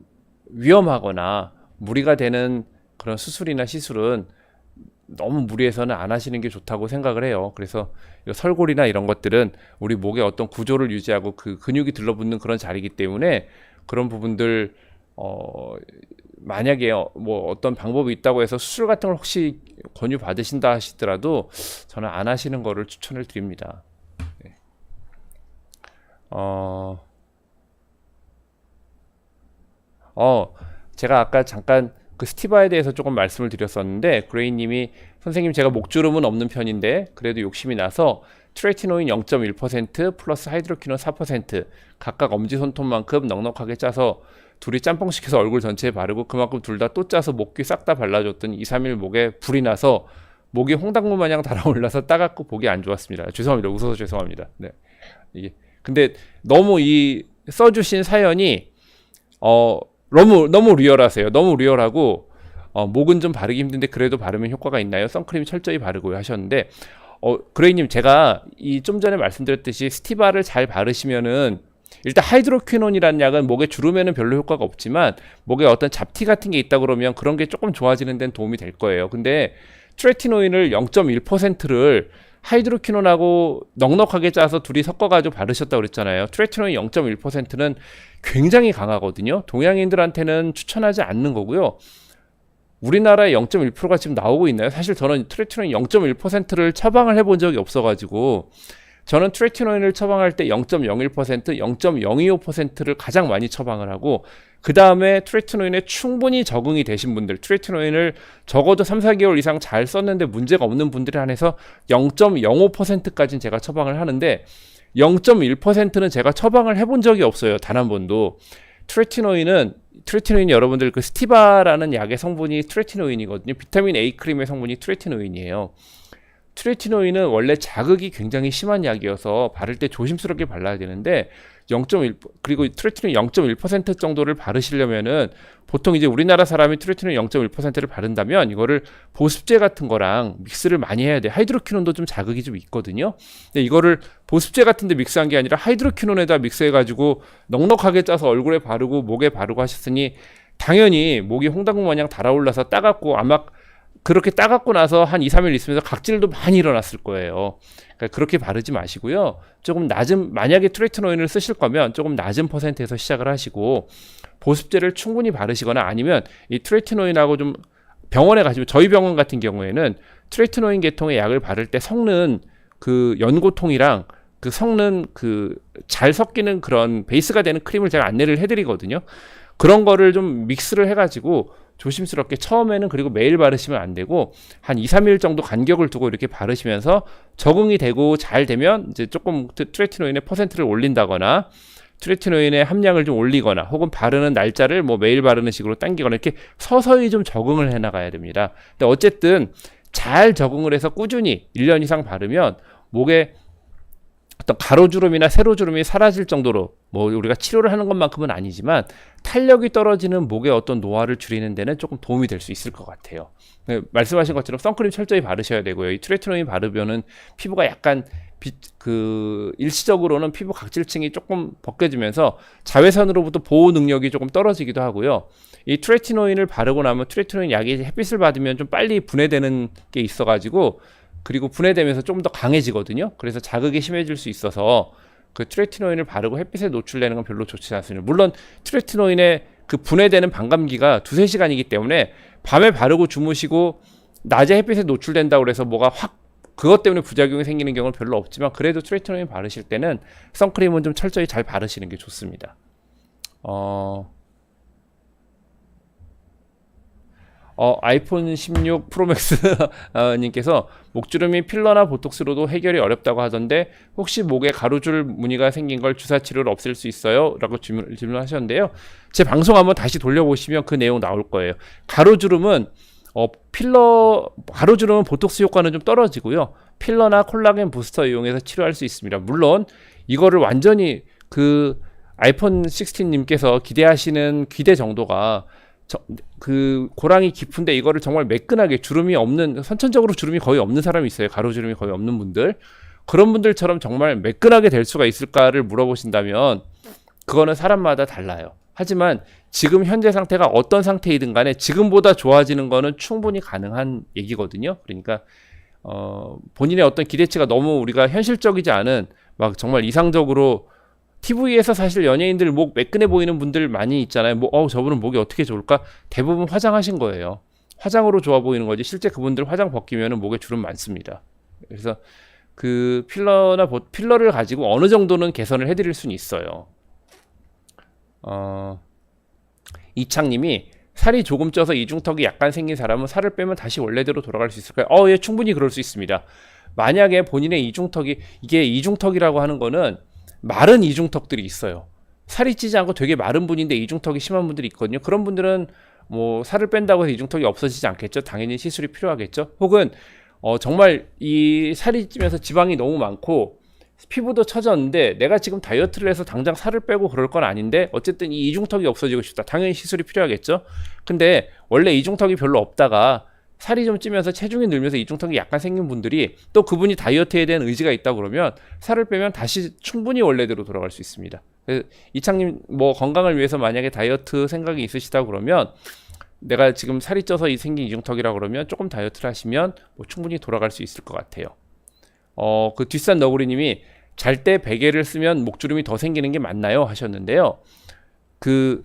위험하거나 무리가 되는 그런 수술이나 시술은 너무 무리해서는 안 하시는 게 좋다고 생각을 해요. 그래서 설골이나 이런 것들은 우리 목의 어떤 구조를 유지하고 그 근육이 들러붙는 그런 자리이기 때문에 그런 부분들 만약에 뭐 어떤 방법이 있다고 해서 수술 같은 걸 혹시 권유 받으신다 하시더라도 저는 안 하시는 거를 추천을 드립니다. 네. 제가 아까 잠깐 스티바에 대해서 조금 말씀을 드렸었는데 그레이님이 선생님 제가 목주름은 없는 편인데 그래도 욕심이 나서 트레티노인 0.1% 플러스 하이드로퀴논 4% 각각 엄지손톱만큼 넉넉하게 짜서 둘이 짬뽕시켜서 얼굴 전체에 바르고 그만큼 둘 다 또 짜서 목귀 싹 다 발라줬더니 2, 3일 목에 불이 나서 목이 홍당무 마냥 달아올라서 따갑고 보기 안 좋았습니다. 죄송합니다. 웃어서 죄송합니다. 네. 근데 너무 이 써주신 사연이 너무 리얼하세요. 너무 리얼하고 목은 좀 바르기 힘든데 그래도 바르면 효과가 있나요? 선크림 철저히 바르고요 하셨는데, 그레이님, 제가 이 좀 전에 말씀드렸듯이 스티바를 잘 바르시면은 일단 하이드로퀴논이라는 약은 목에 주름에는 별로 효과가 없지만 목에 어떤 잡티 같은 게 있다 그러면 그런 게 조금 좋아지는 데는 도움이 될 거예요. 근데 트레티노인을 0.1%를 하이드로퀴논하고 넉넉하게 짜서 둘이 섞어가지고 바르셨다고 그랬잖아요. 트레티노인 0.1%는 굉장히 강하거든요. 동양인들한테는 추천하지 않는 거고요. 우리나라에 0.1%가 지금 나오고 있나요? 사실 저는 트레티노인 0.1%를 처방을 해본 적이 없어가지고, 저는 트레티노인을 처방할 때 0.01%, 0.025%를 가장 많이 처방을 하고, 그 다음에 트레티노인에 충분히 적응이 되신 분들, 트레티노인을 적어도 3, 4개월 이상 잘 썼는데 문제가 없는 분들에 한해서 0.05%까지는 제가 처방을 하는데, 0.1%는 제가 처방을 해본 적이 없어요. 단 한 번도. 트레티노인이 여러분들 그 스티바라는 약의 성분이 트레티노인이거든요. 비타민 A 크림의 성분이 트레티노인이에요. 트레티노인은 원래 자극이 굉장히 심한 약이어서 바를 때 조심스럽게 발라야 되는데, 0.1, 그리고 트레티노인 0.1% 정도를 바르시려면은 보통 이제 우리나라 사람이 트레티노인 0.1%를 바른다면 이거를 보습제 같은 거랑 믹스를 많이 해야 돼. 하이드로퀴논도 좀 자극이 좀 있거든요. 근데 이거를 보습제 같은 데 믹스한 게 아니라 하이드로퀴논에다 믹스해가지고 넉넉하게 짜서 얼굴에 바르고 목에 바르고 하셨으니 당연히 목이 홍당무 마냥 달아올라서 따갑고, 아마 그렇게 따갑고 나서 한 2, 3일 있으면서 각질도 많이 일어났을 거예요. 그러니까 그렇게 바르지 마시고요. 조금 낮은, 만약에 트레티노인을 쓰실 거면 조금 낮은 퍼센트에서 시작을 하시고, 보습제를 충분히 바르시거나, 아니면 이 트레티노인하고 좀 병원에 가시면, 저희 병원 같은 경우에는 트레티노인 계통의 약을 바를 때 섞는 그 연고통이랑 그 섞는 그 잘 섞이는 그런 베이스가 되는 크림을 제가 안내를 해드리거든요. 그런 거를 좀 믹스를 해가지고 조심스럽게 처음에는, 그리고 매일 바르시면 안 되고 한 2, 3일 정도 간격을 두고 이렇게 바르시면서 적응이 되고 잘 되면 이제 조금 트레티노인의 퍼센트를 올린다거나 트레티노인의 함량을 좀 올리거나, 혹은 바르는 날짜를 뭐 매일 바르는 식으로 당기거나, 이렇게 서서히 좀 적응을 해 나가야 됩니다. 근데 어쨌든 잘 적응을 해서 꾸준히 1년 이상 바르면 목에 어떤 가로주름이나 세로주름이 사라질 정도로, 뭐 우리가 치료를 하는 것만큼은 아니지만 탄력이 떨어지는 목의 어떤 노화를 줄이는 데는 조금 도움이 될 수 있을 것 같아요. 말씀하신 것처럼 선크림 철저히 바르셔야 되고요. 이 트레티노인 바르면은 피부가 약간 일시적으로는 피부 각질층이 조금 벗겨지면서 자외선으로부터 보호 능력이 조금 떨어지기도 하고요. 이 트레티노인을 바르고 나면 트레티노인 약이 햇빛을 받으면 좀 빨리 분해되는 게 있어가지고, 그리고 분해되면서 좀 더 강해지거든요. 그래서 자극이 심해질 수 있어서 그 트레티노인을 바르고 햇빛에 노출되는 건 별로 좋지 않습니다. 물론 트레티노인의 그 분해되는 반감기가 2-3시간이기 때문에 밤에 바르고 주무시고 낮에 햇빛에 노출된다고 해서 뭐가 확 그것 때문에 부작용이 생기는 경우는 별로 없지만, 그래도 트레티노인 바르실 때는 선크림은 좀 철저히 잘 바르시는 게 좋습니다. 아이폰 16 프로맥스 님께서 목주름이 필러나 보톡스로도 해결이 어렵다고 하던데 혹시 목에 가로줄 무늬가 생긴 걸 주사 치료로 없앨 수 있어요? 라고 질문하셨는데요. 제 방송 한번 다시 돌려보시면 그 내용 나올 거예요. 가로주름은 가로주름은 보톡스 효과는 좀 떨어지고요. 필러나 콜라겐 부스터 이용해서 치료할 수 있습니다. 물론 이거를 완전히 그 아이폰 16님께서 기대하시는 기대 정도가 그 고랑이 깊은데 이거를 정말 매끈하게 주름이 없는, 선천적으로 주름이 거의 없는 사람이 있어요. 가로주름이 거의 없는 분들. 그런 분들처럼 정말 매끈하게 될 수가 있을까를 물어보신다면 그거는 사람마다 달라요. 하지만 지금 현재 상태가 어떤 상태이든 간에 지금보다 좋아지는 거는 충분히 가능한 얘기거든요. 그러니까 본인의 어떤 기대치가 너무 우리가 현실적이지 않은, 막 정말 이상적으로 TV에서 사실 연예인들 목 매끈해 보이는 분들 많이 있잖아요. 저분은 목이 어떻게 좋을까? 대부분 화장하신 거예요. 화장으로 좋아 보이는 거지 실제 그분들 화장 벗기면 목에 주름 많습니다. 그래서 그 필러를 가지고 어느 정도는 개선을 해드릴 수는 있어요. 이창님이 살이 조금 쪄서 이중턱이 약간 생긴 사람은 살을 빼면 다시 원래대로 돌아갈 수 있을까요? 예, 충분히 그럴 수 있습니다. 만약에 본인의 이게 이중턱이라고 하는 거는 마른 이중턱들이 있어요. 살이 찌지 않고 되게 마른 분인데 이중턱이 심한 분들이 있거든요. 그런 분들은 뭐 살을 뺀다고 해서 이중턱이 없어지지 않겠죠. 당연히 시술이 필요하겠죠. 혹은 정말 이 살이 찌면서 지방이 너무 많고 피부도 처졌는데 내가 지금 다이어트를 해서 당장 살을 빼고 그럴 건 아닌데 어쨌든 이 이중턱이 없어지고 싶다. 당연히 시술이 필요하겠죠. 근데 원래 이중턱이 별로 없다가 살이 좀 찌면서 체중이 늘면서 이중턱이 약간 생긴 분들이 또 그분이 다이어트에 대한 의지가 있다 그러면 살을 빼면 다시 충분히 원래대로 돌아갈 수 있습니다. 그래서 이창님 뭐 건강을 위해서 만약에 다이어트 생각이 있으시다 그러면 내가 지금 살이 쪄서 생긴 이중턱이라 그러면 조금 다이어트를 하시면 뭐 충분히 돌아갈 수 있을 것 같아요. 그 뒷산 너구리님이 잘 때 베개를 쓰면 목주름이 더 생기는 게 맞나요? 하셨는데요. 그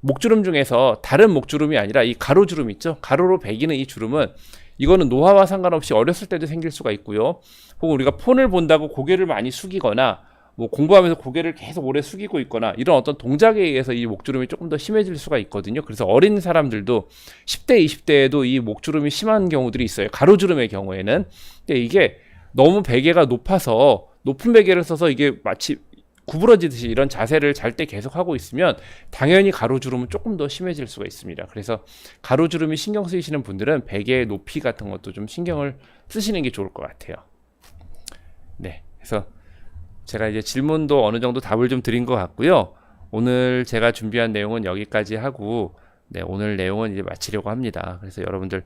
목주름 중에서 다른 목주름이 아니라 이 가로주름 있죠? 가로로 베기는 이 주름은 이거는 노화와 상관없이 어렸을 때도 생길 수가 있고요. 혹은 우리가 폰을 본다고 고개를 많이 숙이거나 뭐 공부하면서 고개를 계속 오래 숙이고 있거나 이런 어떤 동작에 의해서 이 목주름이 조금 더 심해질 수가 있거든요. 그래서 어린 사람들도 10대, 20대에도 이 목주름이 심한 경우들이 있어요. 가로주름의 경우에는. 근데 이게 너무 베개가 높아서 높은 베개를 써서 이게 마치 구부러지듯이 이런 자세를 잘 때 계속 하고 있으면 당연히 가로주름은 조금 더 심해질 수가 있습니다. 그래서 가로주름이 신경 쓰이시는 분들은 베개의 높이 같은 것도 좀 신경을 쓰시는 게 좋을 것 같아요. 네, 그래서 제가 이제 질문도 어느 정도 답을 좀 드린 것 같고요. 오늘 제가 준비한 내용은 여기까지 하고, 네, 오늘 내용은 이제 마치려고 합니다. 그래서 여러분들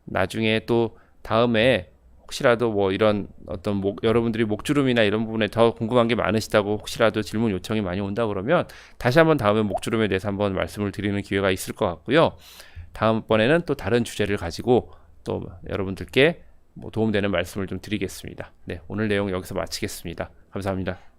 나중에 또 다음에 혹시라도 뭐 이런 어떤 여러분들이 목주름이나 이런 부분에 더 궁금한 게 많으시다고 혹시라도 질문 요청이 많이 온다 그러면 다시 한번 다음에 목주름에 대해서 한번 말씀을 드리는 기회가 있을 것 같고요. 다음번에는 또 다른 주제를 가지고 또 여러분들께 뭐 도움되는 말씀을 좀 드리겠습니다. 네, 오늘 내용 여기서 마치겠습니다. 감사합니다.